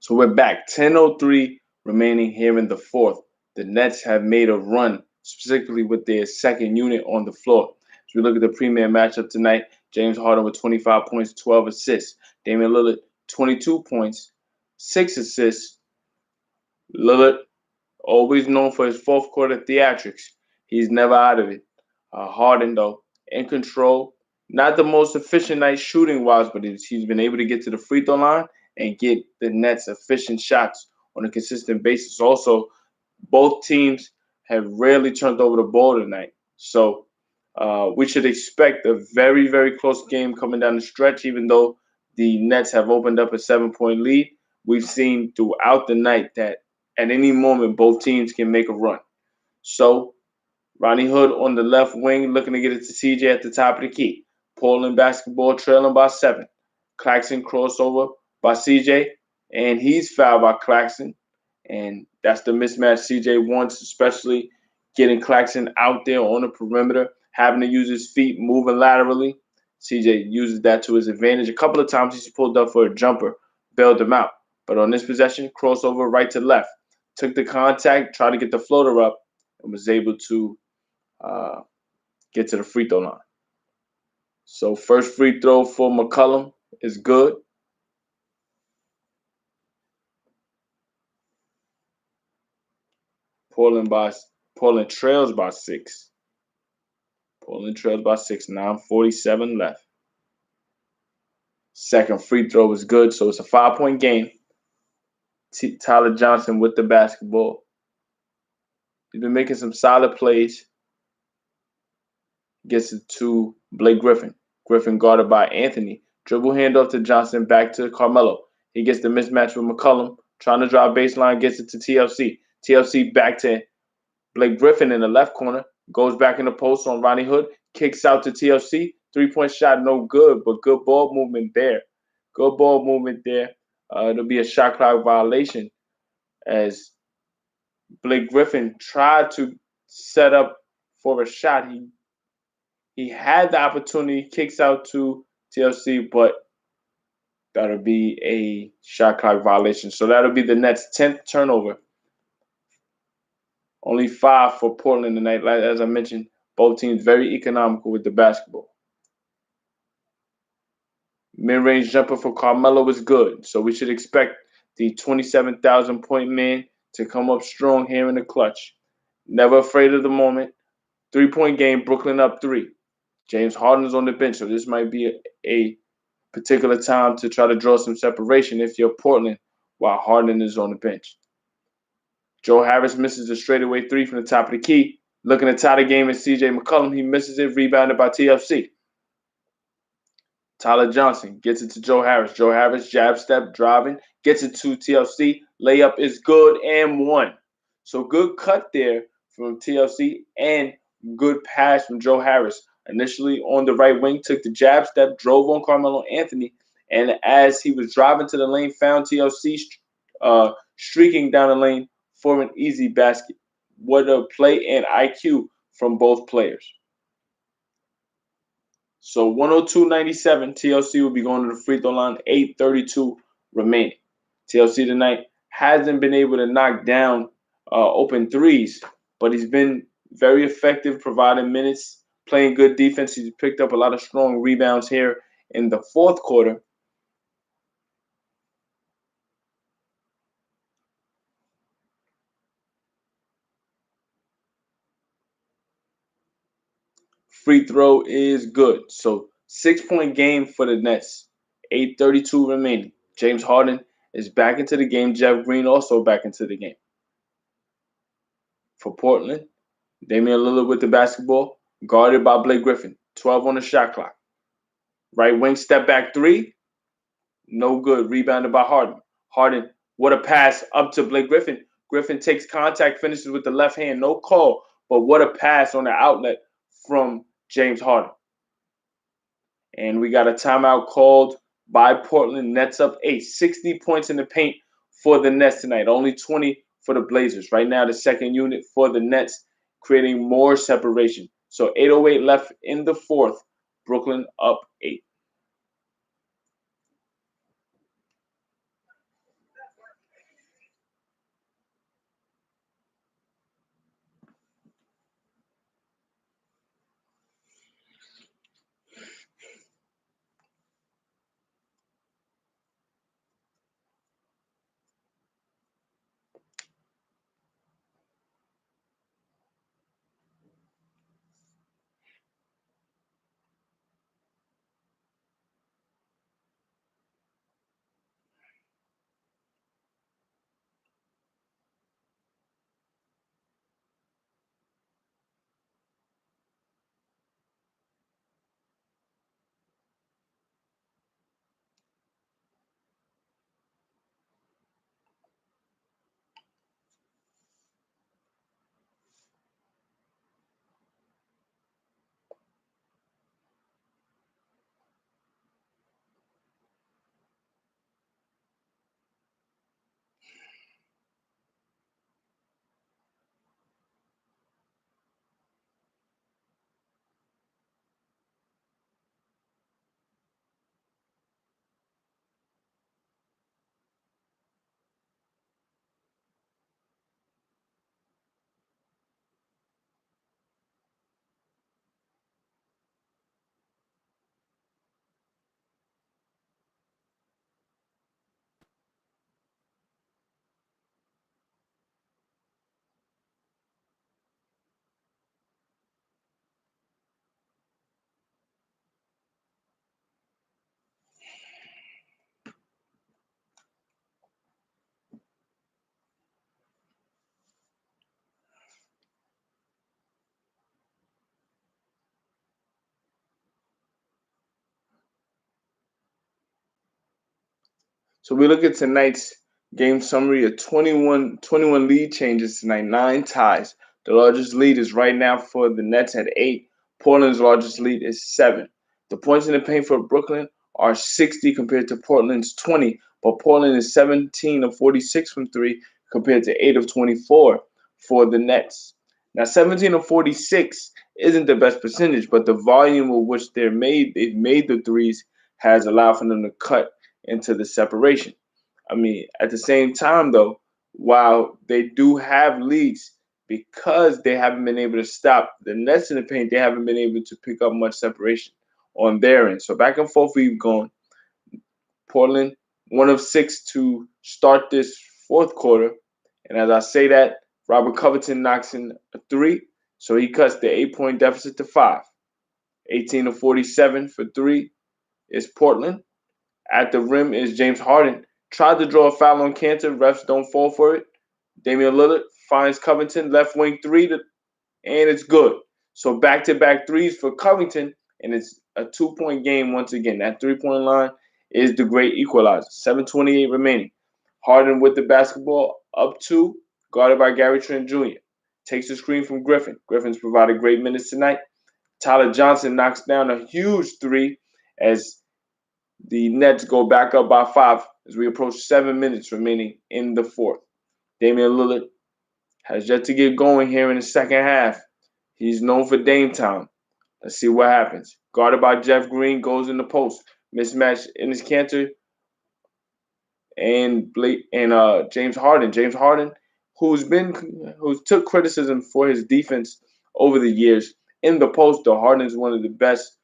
So we're back. 10:03 remaining here in the fourth. The Nets have made a run, specifically with their second unit on the floor. As we look at the premier matchup tonight, James Harden with 25 points, 12 assists. Damian Lillard, 22 points, 6 assists. Lillard, always known for his fourth quarter theatrics. He's never out of it. Harden, though, in control. Not the most efficient night shooting wise, but he's been able to get to the free throw line and get the Nets efficient shots on a consistent basis. Also, Both teams have rarely turned over the ball tonight. So we should expect a very, very close game coming down the stretch, even though the Nets have opened up a 7 point lead. We've seen throughout the night that at any moment both teams can make a run. So Ronnie Hood on the left wing looking to get it to CJ at the top of the key. Portland basketball trailing by 7. Claxton crossover by CJ, and he's fouled by Claxton. And that's the mismatch CJ wants, especially getting Claxton out there on the perimeter, having to use his feet, moving laterally. CJ uses that to his advantage. A couple of times he's pulled up for a jumper, bailed him out. But on this possession, crossover right to left. Took the contact, tried to get the floater up, and was able to uh, get to the free throw line. So first free throw for McCollum is good. Portland by Portland trails by 6. Portland trails by 6. 9:47 left. Second free throw is good, so it's a 5 point game. Tyler Johnson with the basketball. He's been making some solid plays. Gets it to Blake Griffin. Griffin guarded by Anthony. Dribble handoff to Johnson, back to Carmelo. He gets the mismatch with McCollum. Trying to drive baseline, gets it to TLC. TLC back to Blake Griffin in the left corner. Goes back in the post on Ronnie Hood. Kicks out to TLC. 3 point shot, no good, but good ball movement there. Good ball movement there. It'll be a shot clock violation as Blake Griffin tried to set up for a shot. He had the opportunity, kicks out to TLC, but that'll be a shot clock violation. So that'll be the Nets' 10th turnover. Only 5 for Portland tonight. As I mentioned, both teams very economical with the basketball. Mid-range jumper for Carmelo is good, so we should expect the 27,000 point man to come up strong here in the clutch. Never afraid of the moment. 3 point game, Brooklyn up 3. James Harden's on the bench, so this might be a particular time to try to draw some separation if you're Portland while Harden is on the bench. Joe Harris misses a straightaway 3 from the top of the key. Looking to tie the game is CJ McCollum. He misses it, rebounded by TFC. Tyler Johnson gets it to Joe Harris. Joe Harris, jab step, driving, gets it to TLC. Layup is good and 1. So good cut there from TLC and good pass from Joe Harris. Initially on the right wing, took the jab step, drove on Carmelo Anthony, and as he was driving to the lane, found TLC streaking down the lane for an easy basket. What a play and IQ from both players. So 102.97, TLC will be going to the free throw line, 8:32 remaining. TLC tonight hasn't been able to knock down open threes, but he's been very effective providing minutes, playing good defense. He's picked up a lot of strong rebounds here in the fourth quarter. Free throw is good. So 6 point game for the Nets. 8:32 remaining. James Harden is back into the game. Jeff Green also back into the game. For Portland, Damian Lillard with the basketball, guarded by Blake Griffin. 12 on the shot clock. Right wing step back 3. No good. Rebounded by Harden. Harden, what a pass up to Blake Griffin. Griffin takes contact, finishes with the left hand. No call, but what a pass on the outlet from James Harden. And we got a timeout called by Portland. Nets up 8. 60 points in the paint for the Nets tonight. Only 20 for the Blazers. Right now, the second unit for the Nets, creating more separation. So 8:08 left in the fourth. Brooklyn up 8. So we look at tonight's game summary. A 21 lead changes tonight, 9 ties. The largest lead is right now for the Nets at 8. Portland's largest lead is 7. The points in the paint for Brooklyn are 60 compared to Portland's 20, but Portland is 17 of 46 from 3 compared to 8 of 24 for the Nets. Now 17 of 46 isn't the best percentage, but the volume with which they've made the threes has allowed for them to cut into the separation. I mean, at the same time, though, while they do have leads, because they haven't been able to stop the Nets in the paint, they haven't been able to pick up much separation on their end. So back and forth we've gone. Portland, 1 of 6 to start this fourth quarter. And as I say that, Robert Covington knocks in a three. So he cuts the 8-point deficit to 5. 18 of 47 for 3 is Portland. At the rim is James Harden. Tried to draw a foul on Cantor. Refs don't fall for it. Damian Lillard finds Covington. Left wing 3 and it's good. So back-to-back threes for Covington, and it's a 2-point game once again. That 3-point line is the great equalizer. 7:28 remaining. Harden with the basketball, up 2, guarded by Gary Trent Jr. Takes the screen from Griffin. Griffin's provided great minutes tonight. Tyler Johnson knocks down a huge 3 as the Nets go back up by 5 as we approach 7 minutes remaining in the fourth. Damian Lillard has yet to get going here in the second half. He's known for Dame time. Let's see what happens. Guarded by Jeff Green, goes in the post. Mismatch in his Cantor and James Harden. James Harden, who's took criticism for his defense over the years in the post. Though Harden is one of the best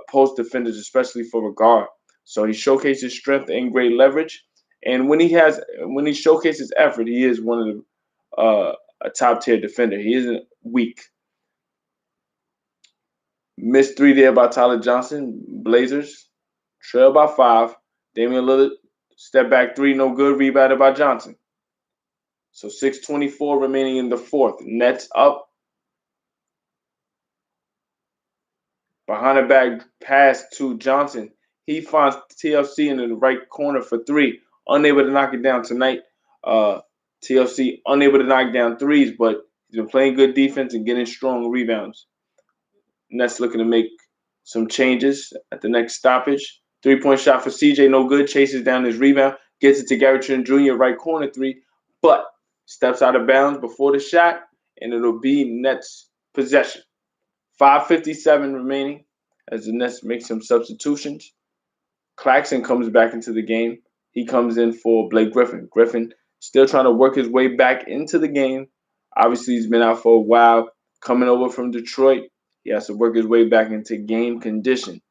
post defenders, especially for a guard. So he showcases strength and great leverage. And when he showcases effort, he is one of the a top tier defender. He isn't weak. Missed 3 there by Tyler Johnson. Blazers trail by 5. Damian Lillard, step back 3, no good. Rebounded by Johnson. So 6:24 remaining in the fourth. Nets up. Behind the back pass to Johnson. He finds TLC in the right corner for 3. Unable to knock it down tonight. TLC unable to knock down threes, but he's been playing good defense and getting strong rebounds. Nets looking to make some changes at the next stoppage. 3-point shot for CJ, no good. Chases down his rebound. Gets it to Gary Trent Jr., right corner 3, but steps out of bounds before the shot, and it'll be Nets possession. 5:57 remaining as the Nets make some substitutions. Claxton comes back into the game. He comes in for Blake Griffin. Griffin still trying to work his way back into the game. Obviously, he's been out for a while. Coming over from Detroit, he has to work his way back into game condition.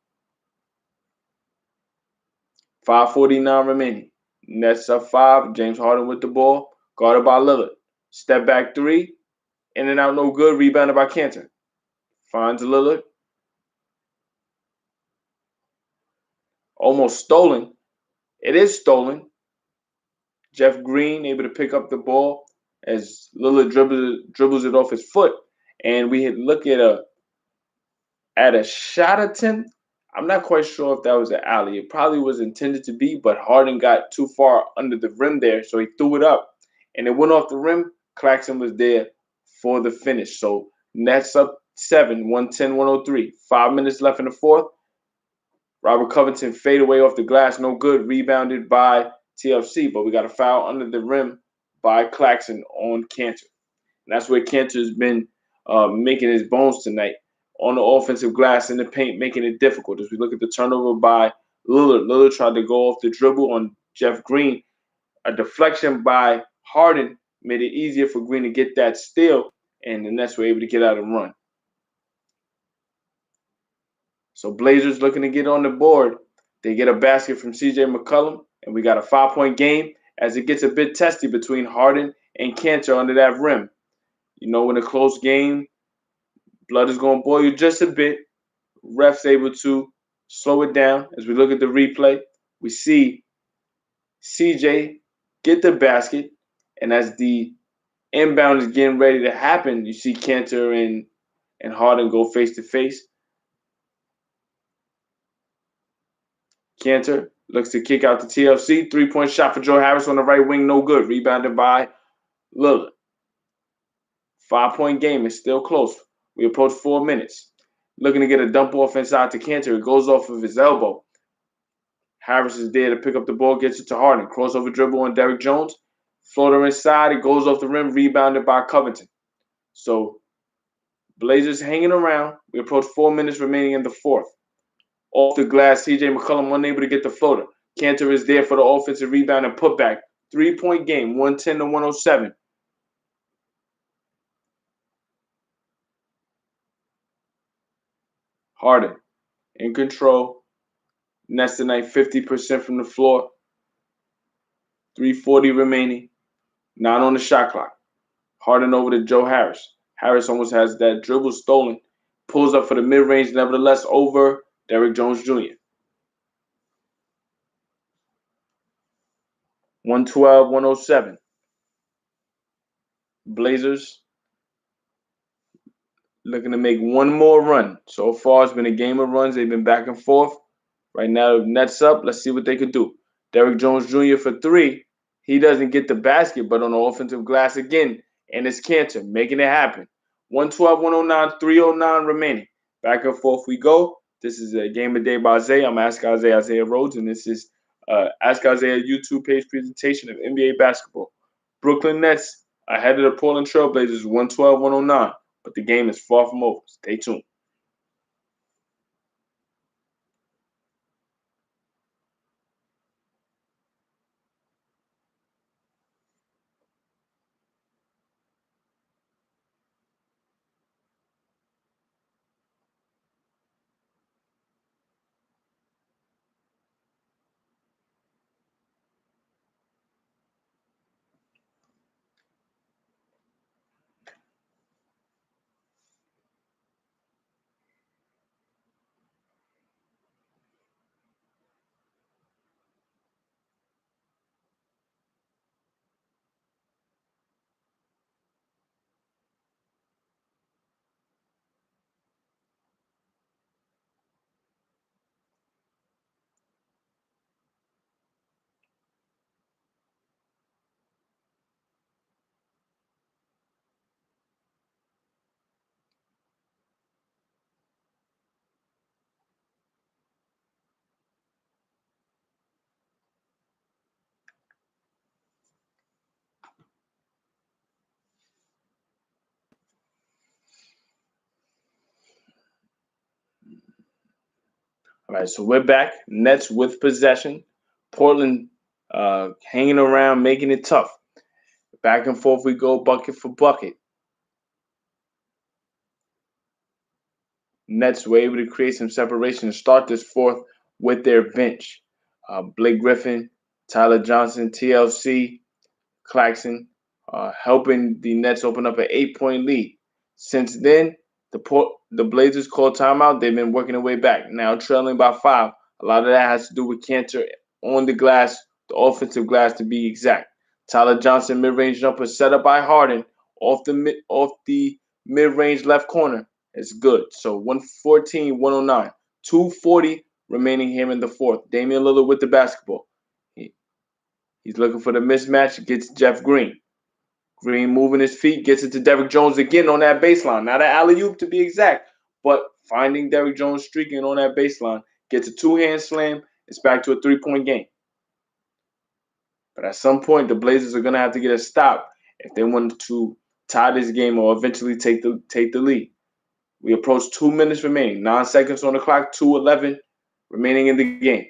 5:49 remaining. Nets up 5. James Harden with the ball. Guarded by Lillard. Step back 3. In and out, no good. Rebounded by Cantor. Finds Lillard. Almost stolen. It is stolen. Jeff Green able to pick up the ball as Lillard dribbles it off his foot. And we look at a shot attempt. I'm not quite sure if that was an alley. It probably was intended to be, but Harden got too far under the rim there, so he threw it up. And it went off the rim. Claxton was there for the finish. So Nets up 7, 110-103. 5 minutes left in the fourth. Robert Covington fade away off the glass, no good. Rebounded by TLC, but we got a foul under the rim by Claxton on Cantor. And that's where Cantor's been making his bones tonight. On the offensive glass in the paint, making it difficult. As we look at the turnover by Lillard. Lillard tried to go off the dribble on Jeff Green. A deflection by Harden made it easier for Green to get that steal, and the Nets were able to get out and run. So Blazers looking to get on the board. They get a basket from CJ McCollum, and we got a 5-point game as it gets a bit testy between Harden and Cantor under that rim. You know, in a close game, blood is going to boil you just a bit. Refs able to slow it down. As we look at the replay, we see CJ get the basket, and as the inbound is getting ready to happen, you see Cantor and Harden go face to face. Cantor looks to kick out to TLC. 3-point shot for Joe Harris on the right wing, no good. Rebounded by Lillard. 5-point game is still close. We approach 4 minutes. Looking to get a dump off inside to Cantor. It goes off of his elbow. Harris is there to pick up the ball, gets it to Harden. Crossover dribble on Derrick Jones. Floater inside. It goes off the rim, rebounded by Covington. So Blazers hanging around. We approach 4 minutes remaining in the fourth. Off the glass, CJ McCollum unable to get the floater. Cantor is there for the offensive rebound and putback. 3-point game, 110 to 107. Harden in control. Nets tonight 50% from the floor. 3:40 remaining. 9 on the shot clock. Harden over to Joe Harris. Harris almost has that dribble stolen. Pulls up for the mid-range, nevertheless over Derrick Jones Jr. 112-107. Blazers looking to make one more run. So far, it's been a game of runs. They've been back and forth. Right now, Nets up. Let's see what they could do. Derrick Jones Jr. for 3. He doesn't get the basket, but on the offensive glass again, and it's Cantor making it happen. 112-109, 3:09 remaining. Back and forth we go. This is a Game of Day by Isaiah. I'm Ask Isaiah Rhodes, and this is Ask Isaiah YouTube page presentation of NBA basketball. Brooklyn Nets ahead of the Portland Trailblazers, 112-109, but the game is far from over. Stay tuned. All right, so we're back. Nets with possession. Portland hanging around, making it tough. Back and forth we go, bucket for bucket. Nets were able to create some separation and start this fourth with their bench. Blake Griffin, Tyler Johnson, TLC, Claxton, helping the Nets open up an 8-point lead. Since then, the Blazers called timeout. They've been working their way back. Now trailing by 5. A lot of that has to do with Cantor on the glass, the offensive glass to be exact. Tyler Johnson mid-range jumper set up by Harden off the mid-range left corner. It's good. So 114-109. 2:40 remaining here in the fourth. Damian Lillard with the basketball. He's looking for the mismatch. Gets Jeff Green. Green moving his feet. Gets it to Derrick Jones again on that baseline. Not an alley-oop to be exact, but finding Derrick Jones streaking on that baseline. Gets a 2-hand slam. It's back to a 3-point game. But at some point, the Blazers are going to have to get a stop if they want to tie this game or eventually take the lead. We approach 2 minutes remaining. 9 seconds on the clock. 2:11 remaining in the game.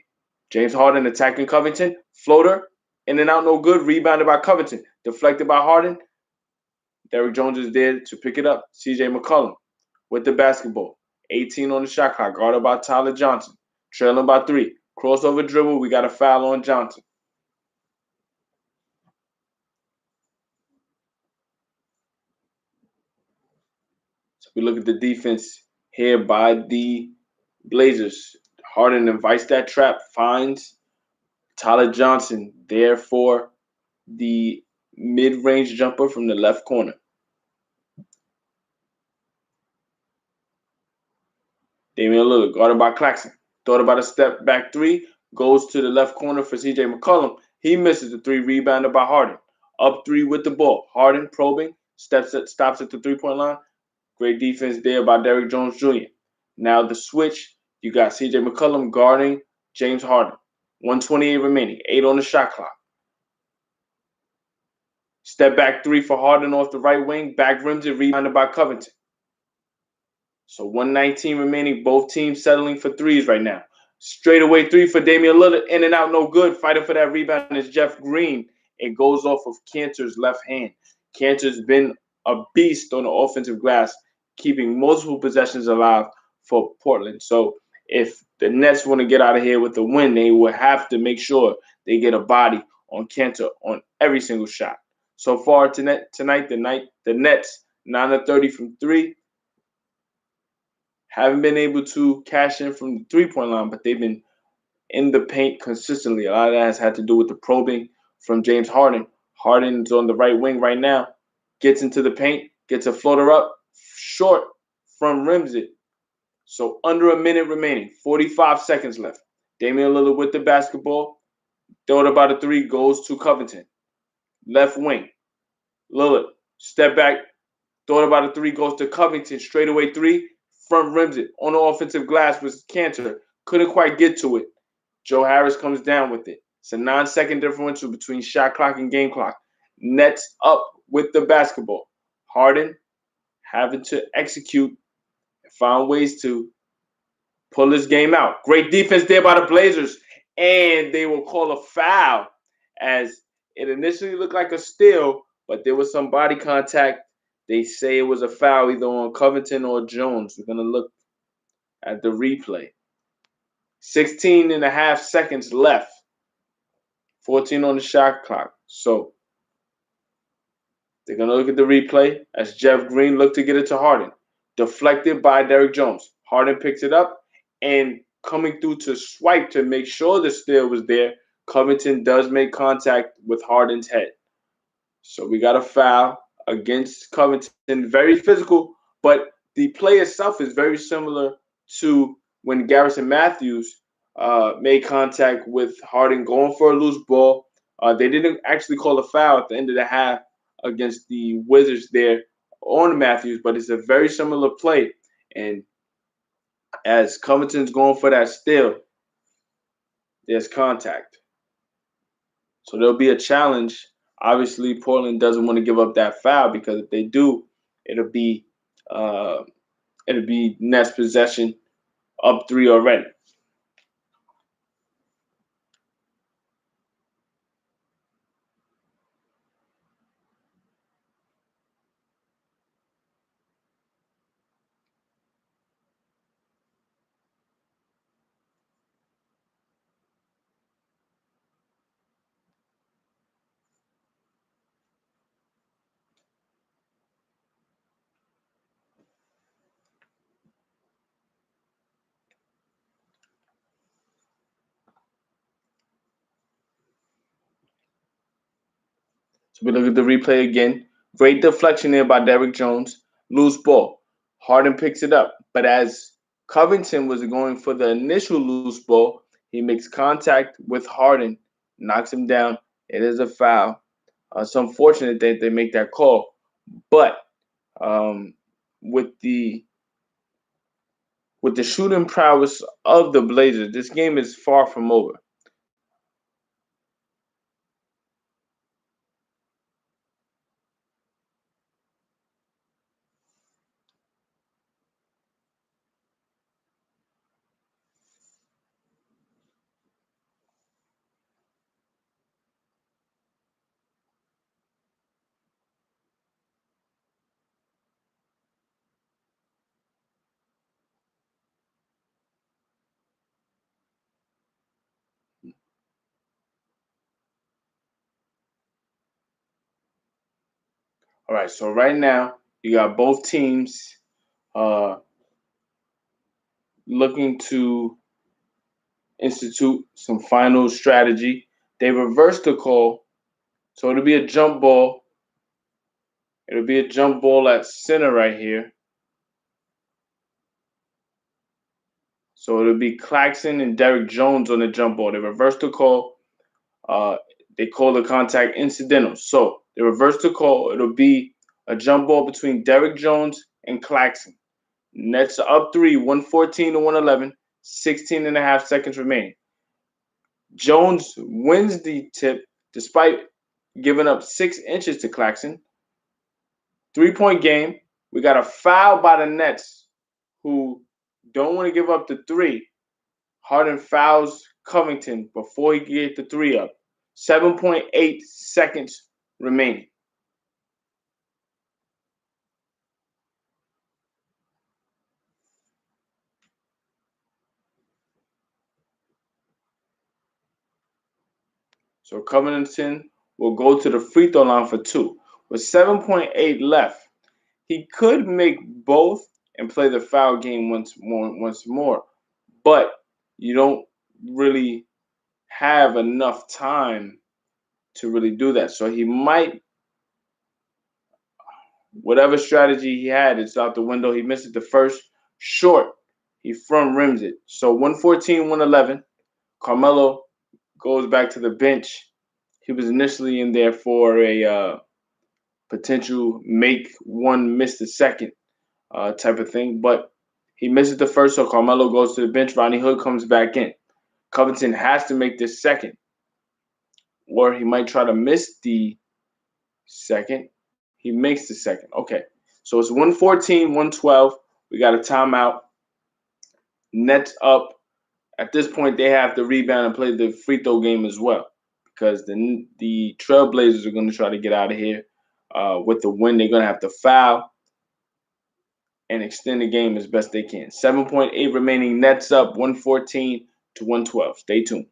James Harden attacking Covington. Floater. In and out, no good. Rebounded by Covington. Deflected by Harden. Derrick Jones is there to pick it up. CJ McCollum with the basketball. 18 on the shot clock. Guarded by Tyler Johnson. Trailing by 3. Crossover dribble. We got a foul on Johnson. So we look at the defense here by the Blazers. Harden invites that trap. Finds Tyler Johnson there for the mid-range jumper from the left corner. Damian Lillard, guarded by Claxton. Thought about a step back 3. goes to the left corner for CJ McCollum. He misses the three, rebounded by Harden. Up three with the ball. Harden probing, stops at the 3-point line. Great defense there by Derrick Jones Jr. Now the switch, you got CJ McCollum guarding James Harden. 128 remaining, 8 on the shot clock. Step back three for Harden off the right wing, back rims it, rebounded by Covington. So 119 remaining, both teams settling for threes right now. Straight away three for Damian Lillard, in and out, no good. Fighting for that rebound is Jeff Green. It goes off of Cantor's left hand. Cantor's been a beast on the offensive glass, keeping multiple possessions alive for Portland. So if the Nets want to get out of here with a win, they will have to make sure they get a body on Cantor on every single shot. So far tonight, the Nets 9 of 30 from three. Haven't been able to cash in from the 3-point line, but they've been in the paint consistently. A lot of that has had to do with the probing from James Harden. Harden's on the right wing right now, gets into the paint, gets a floater up, short from rims it. So under a minute remaining, 45 seconds left. Damian Lillard with the basketball, throw it about a three, goes to Covington. Left wing, Lillard, step back, throw it about a three, goes to Covington, straightaway three, front rims it. On the offensive glass was Cantor, couldn't quite get to it. Joe Harris comes down with it. It's a 9-second differential between shot clock and game clock. Nets up with the basketball. Harden having to execute and find ways to pull this game out. Great defense there by the Blazers. And they will call a foul as it initially looked like a steal, but there was some body contact. They say it was a foul either on Covington or Jones. We're going to look at the replay. 16 and a half seconds left. 14 on the shot clock. So they're going to look at the replay as Jeff Green looked to get it to Harden. Deflected by Derrick Jones. Harden picks it up and coming through to swipe to make sure the steal was there. Covington does make contact with Harden's head. So we got a foul against Covington. Very physical, but the play itself is very similar to when Garrison Matthews made contact with Harden going for a loose ball. They didn't actually call a foul at the end of the half against the Wizards there on Matthews, but it's a very similar play. And as Covington's going for that steal, there's contact. So there'll be a challenge. Obviously, Portland doesn't want to give up that foul because if they do, it'll be Nets possession up three already. So we look at the replay again. Great deflection there by Derrick Jones. Loose ball. Harden picks it up. But as Covington was going for the initial loose ball, he makes contact with Harden, knocks him down. It is a foul. It's unfortunate that they make that call. But with the shooting prowess of the Blazers, this game is far from over. All right, so right now you got both teams looking to institute some final strategy. They reversed the call, so it'll be a jump ball. It'll be a jump ball at center right here. So it'll be Claxton and Derek Jones on the jump ball. They reverse the call. Uh, they call the contact incidental. So they reverse the call. It'll be a jump ball between Derek Jones and Claxton. Nets are up 3, 114 to 111, 16 and a half seconds remaining. Jones wins the tip despite giving up 6 inches to Claxton. 3-point game. We got a foul by the Nets, who don't want to give up the 3. Harden fouls Covington before he gets the 3 up. 7.8 seconds remaining. So Covington will go to the free throw line for 2. With 7.8 left, he could make both and play the foul game once more. But you don't really have enough time to really do that. So he might, whatever strategy he had, it's out the window. He misses the first short. He front rims it. So 114, 111. Carmelo goes back to the bench. He was initially in there for a potential make one, miss the second type of thing. But he misses the first, so Carmelo goes to the bench. Rodney Hood comes back in. Covington has to make this second, or he might try to miss the second. He makes the second. Okay. So it's 114, 112. We got a timeout. Nets up. At this point, they have to rebound and play the free throw game as well, because the Trailblazers are going to try to get out of here with the win. They're going to have to foul and extend the game as best they can. 7.8 remaining. Nets up 114 to 112. Stay tuned.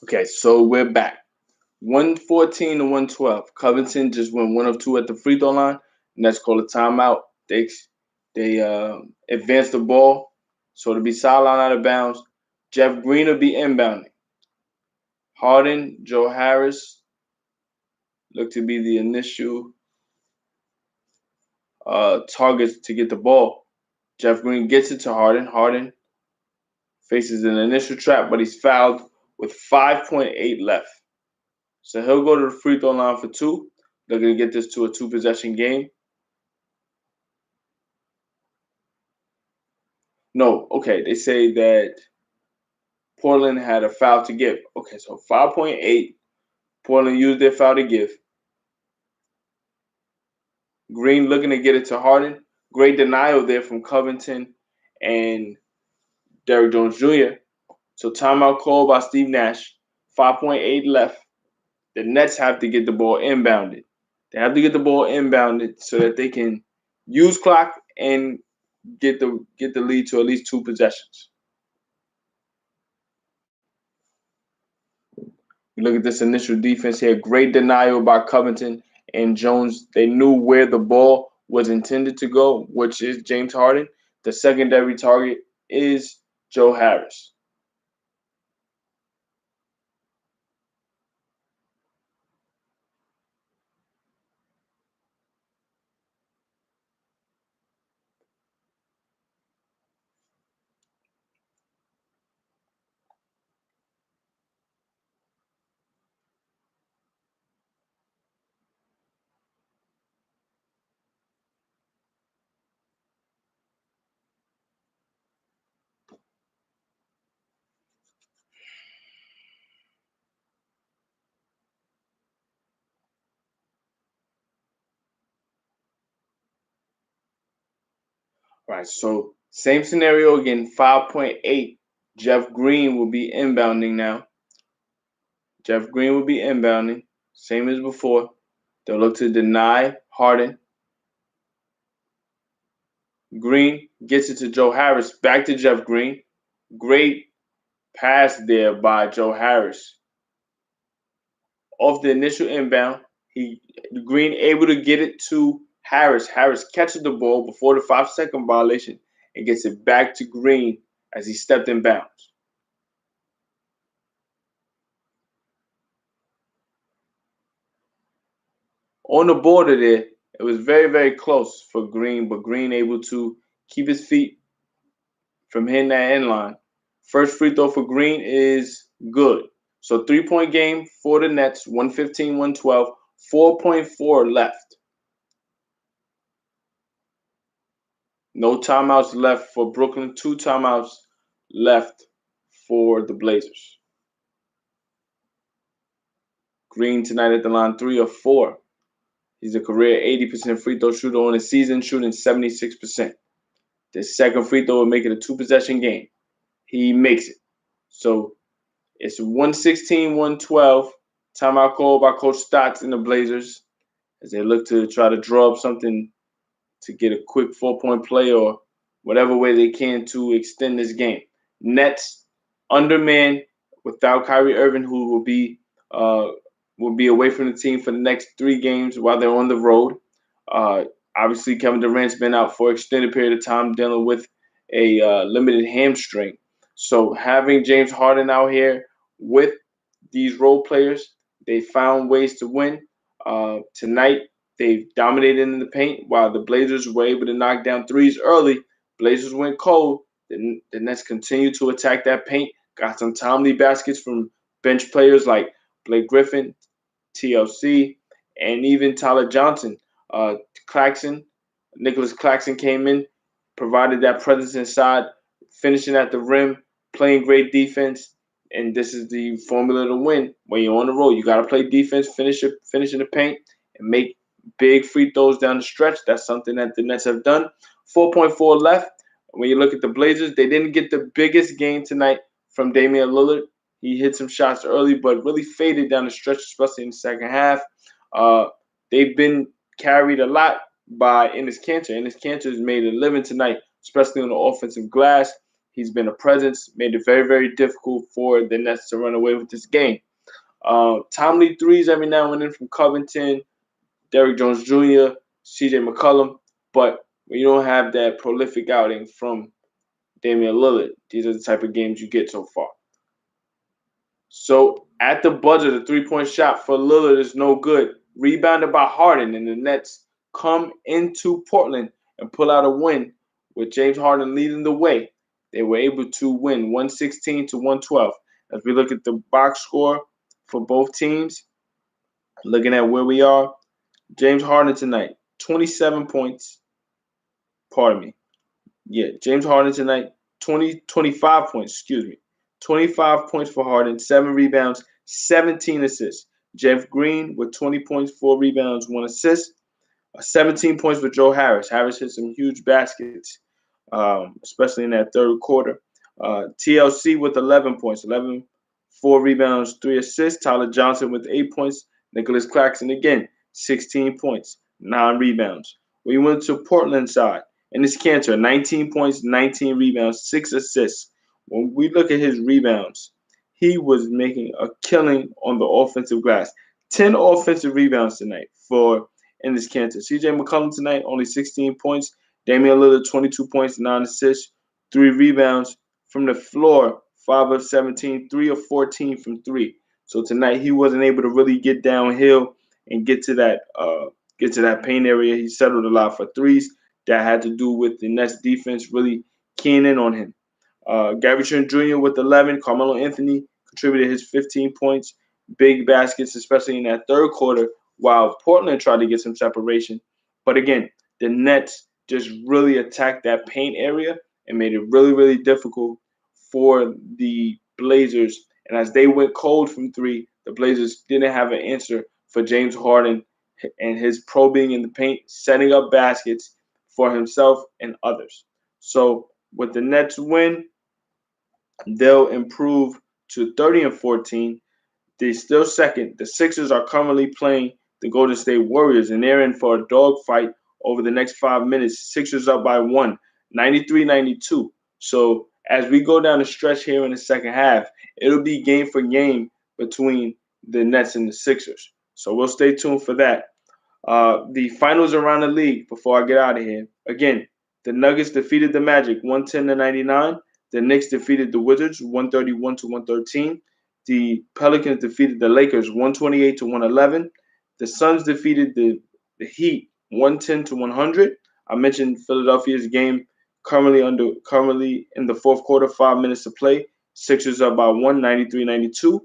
Okay, so we're back. 114 to 112. Covington just went 1 of 2 at the free throw line, and that's called a timeout. They advance the ball, so it'll be sideline out of bounds. Jeff Green will be inbounding. Harden, Joe Harris look to be the initial targets to get the ball. Jeff Green gets it to Harden. Harden faces an initial trap, but he's fouled with 5.8 left. So he'll go to the free throw line for 2. They're going to get this to a 2-possession game. No, okay, they say that Portland had a foul to give. Okay, so 5.8. Portland used their foul to give. Green looking to get it to Harden. Great denial there from Covington and Derrick Jones Jr. So timeout call by Steve Nash. 5.8 left. The Nets have to get the ball inbounded. They have to get the ball inbounded so that they can use clock and get the lead to at least 2 possessions. You look at this initial defense here. Great denial by Covington and Jones. They knew where the ball was intended to go, which is James Harden. The secondary target is Joe Harris. Right. So same scenario again. 5.8. Jeff Green will be inbounding now. Jeff Green will be inbounding, same as before. They'll look to deny Harden. Green gets it to Joe Harris. Back to Jeff Green. Great pass there by Joe Harris. Off the initial inbound, he Green able to get it to Harris. Harris catches the ball before the 5-second violation and gets it back to Green as he stepped in bounds. On the border there, it was very, very close for Green, but Green able to keep his feet from hitting that end line. First free throw for Green is good. So 3-point game for the Nets, 115, 112, 4.4 left. No timeouts left for Brooklyn, 2 timeouts left for the Blazers. Green tonight at the line, 3 of 4. He's a career 80% free throw shooter on the season, shooting 76%. The second free throw will make it a 2-possession game. He makes it. So it's 116, 112. Timeout call by Coach Stotts and the Blazers as they look to try to draw up something to get a quick 4-point play or whatever way they can to extend this game. Nets undermanned without Kyrie Irving, who will be away from the team for the next 3 games while they're on the road. Obviously, Kevin Durant's been out for an extended period of time dealing with a limited hamstring. So having James Harden out here with these role players, they found ways to win. Tonight, they dominated in the paint while the Blazers were able to knock down threes early. Blazers went cold. The Nets continued to attack that paint. Got some timely baskets from bench players like Blake Griffin, TLC, and even Tyler Johnson. Claxton, Nicholas Claxton came in, provided that presence inside, finishing at the rim, playing great defense, and this is the formula to win. When you're on the road, you got to play defense, finish in the paint, and make big free throws down the stretch. That's something that the Nets have done. 4.4 left. When you look at the Blazers, they didn't get the biggest game tonight from Damian Lillard. He hit some shots early, but really faded down the stretch, especially in the second half. They've been carried a lot by Enes Kanter. Enes Kanter has made a living tonight, especially on the offensive glass. He's been a presence, made it very, very difficult for the Nets to run away with this game. Timely threes every now and then from Covington, Derrick Jones Jr., CJ McCollum. But when you don't have that prolific outing from Damian Lillard, these are the type of games you get so far. So at the buzzer, the 3-point shot for Lillard is no good. Rebounded by Harden, and the Nets come into Portland and pull out a win with James Harden leading the way. They were able to win 116 to 112. As we look at the box score for both teams, looking at where we are, James Harden tonight, 27 points. Pardon me. Yeah, James Harden tonight, 25 points, excuse me. 25 points for Harden, 7 rebounds, 17 assists. Jeff Green with 20 points, 4 rebounds, 1 assist. 17 points for Joe Harris. Harris hit some huge baskets, especially in that third quarter. TLC with 11 points, 4 rebounds, 3 assists. Tyler Johnson with 8 points. Nicholas Claxton again, 16 points, 9 rebounds. We went to Portland side. Enes Kanter, 19 points, 19 rebounds, 6 assists. When we look at his rebounds, he was making a killing on the offensive glass. 10 offensive rebounds tonight for Enes Kanter. CJ McCollum tonight, only 16 points. Damian Lillard, 22 points, 9 assists, 3 rebounds. From the floor, 5 of 17, 3 of 14 from 3. So tonight he wasn't able to really get downhill and get to that paint area. He settled a lot for threes. That had to do with the Nets defense really keying in on him. Gary Trent Jr. with 11. Carmelo Anthony contributed his 15 points. Big baskets, especially in that third quarter, while Portland tried to get some separation. But again, the Nets just really attacked that paint area and made it really, really difficult for the Blazers. And as they went cold from 3, the Blazers didn't have an answer for James Harden and his probing in the paint, setting up baskets for himself and others. So with the Nets win, they'll improve to 30-14. They're still second. The Sixers are currently playing the Golden State Warriors, and they're in for a dogfight over the next 5 minutes. Sixers up by one, 93-92. So as we go down the stretch here in the second half, it'll be game for game between the Nets and the Sixers. So we'll stay tuned for that. The finals around the league before I get out of here. Again, the Nuggets defeated the Magic 110-99. The Knicks defeated the Wizards 131-113. The Pelicans defeated the Lakers 128-111. The Suns defeated the Heat 110-100. I mentioned Philadelphia's game currently in the fourth quarter, 5 minutes to play. Sixers up by 193-92.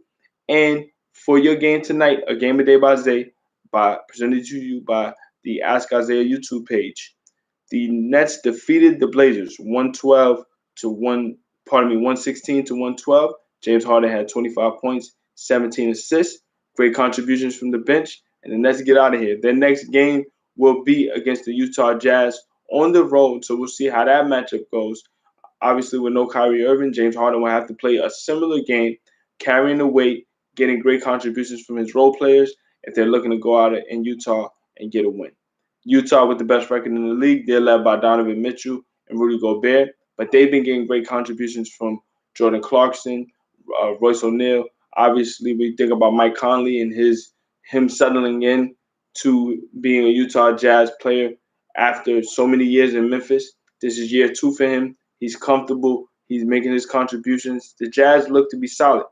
And for your game tonight, a game a day by Zay, presented to you by the Ask Isaiah YouTube page. The Nets defeated the Blazers 112 to 116 to 112. James Harden had 25 points, 17 assists, great contributions from the bench, and the Nets get out of here. Their next game will be against the Utah Jazz on the road, so we'll see how that matchup goes. Obviously, with no Kyrie Irving, James Harden will have to play a similar game, carrying the weight, getting great contributions from his role players if they're looking to go out in Utah and get a win. Utah with the best record in the league, they're led by Donovan Mitchell and Rudy Gobert, but they've been getting great contributions from Jordan Clarkson, Royce O'Neal. Obviously, we think about Mike Conley and him settling in to being a Utah Jazz player after so many years in Memphis. This is year two for him. He's comfortable. He's making his contributions. The Jazz look to be solid.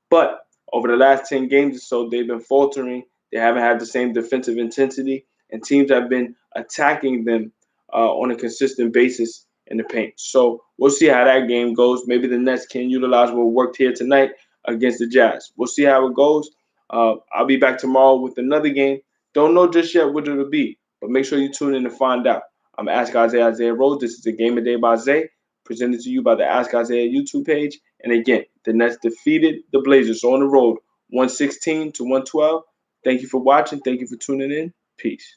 But over the last 10 games or so, they've been faltering. They haven't had the same defensive intensity, and teams have been attacking them on a consistent basis in the paint. So we'll see how that game goes. Maybe the Nets can utilize what worked here tonight against the Jazz. We'll see how it goes. I'll be back tomorrow with another game. Don't know just yet what it'll be, but make sure you tune in to find out. I'm Ask Isaiah Rose. This is a Game of Day by Zay, presented to you by the Ask Isaiah YouTube page. And again, the Nets defeated the Blazers on the road 116 to 112. Thank you for watching. Thank you for tuning in. Peace.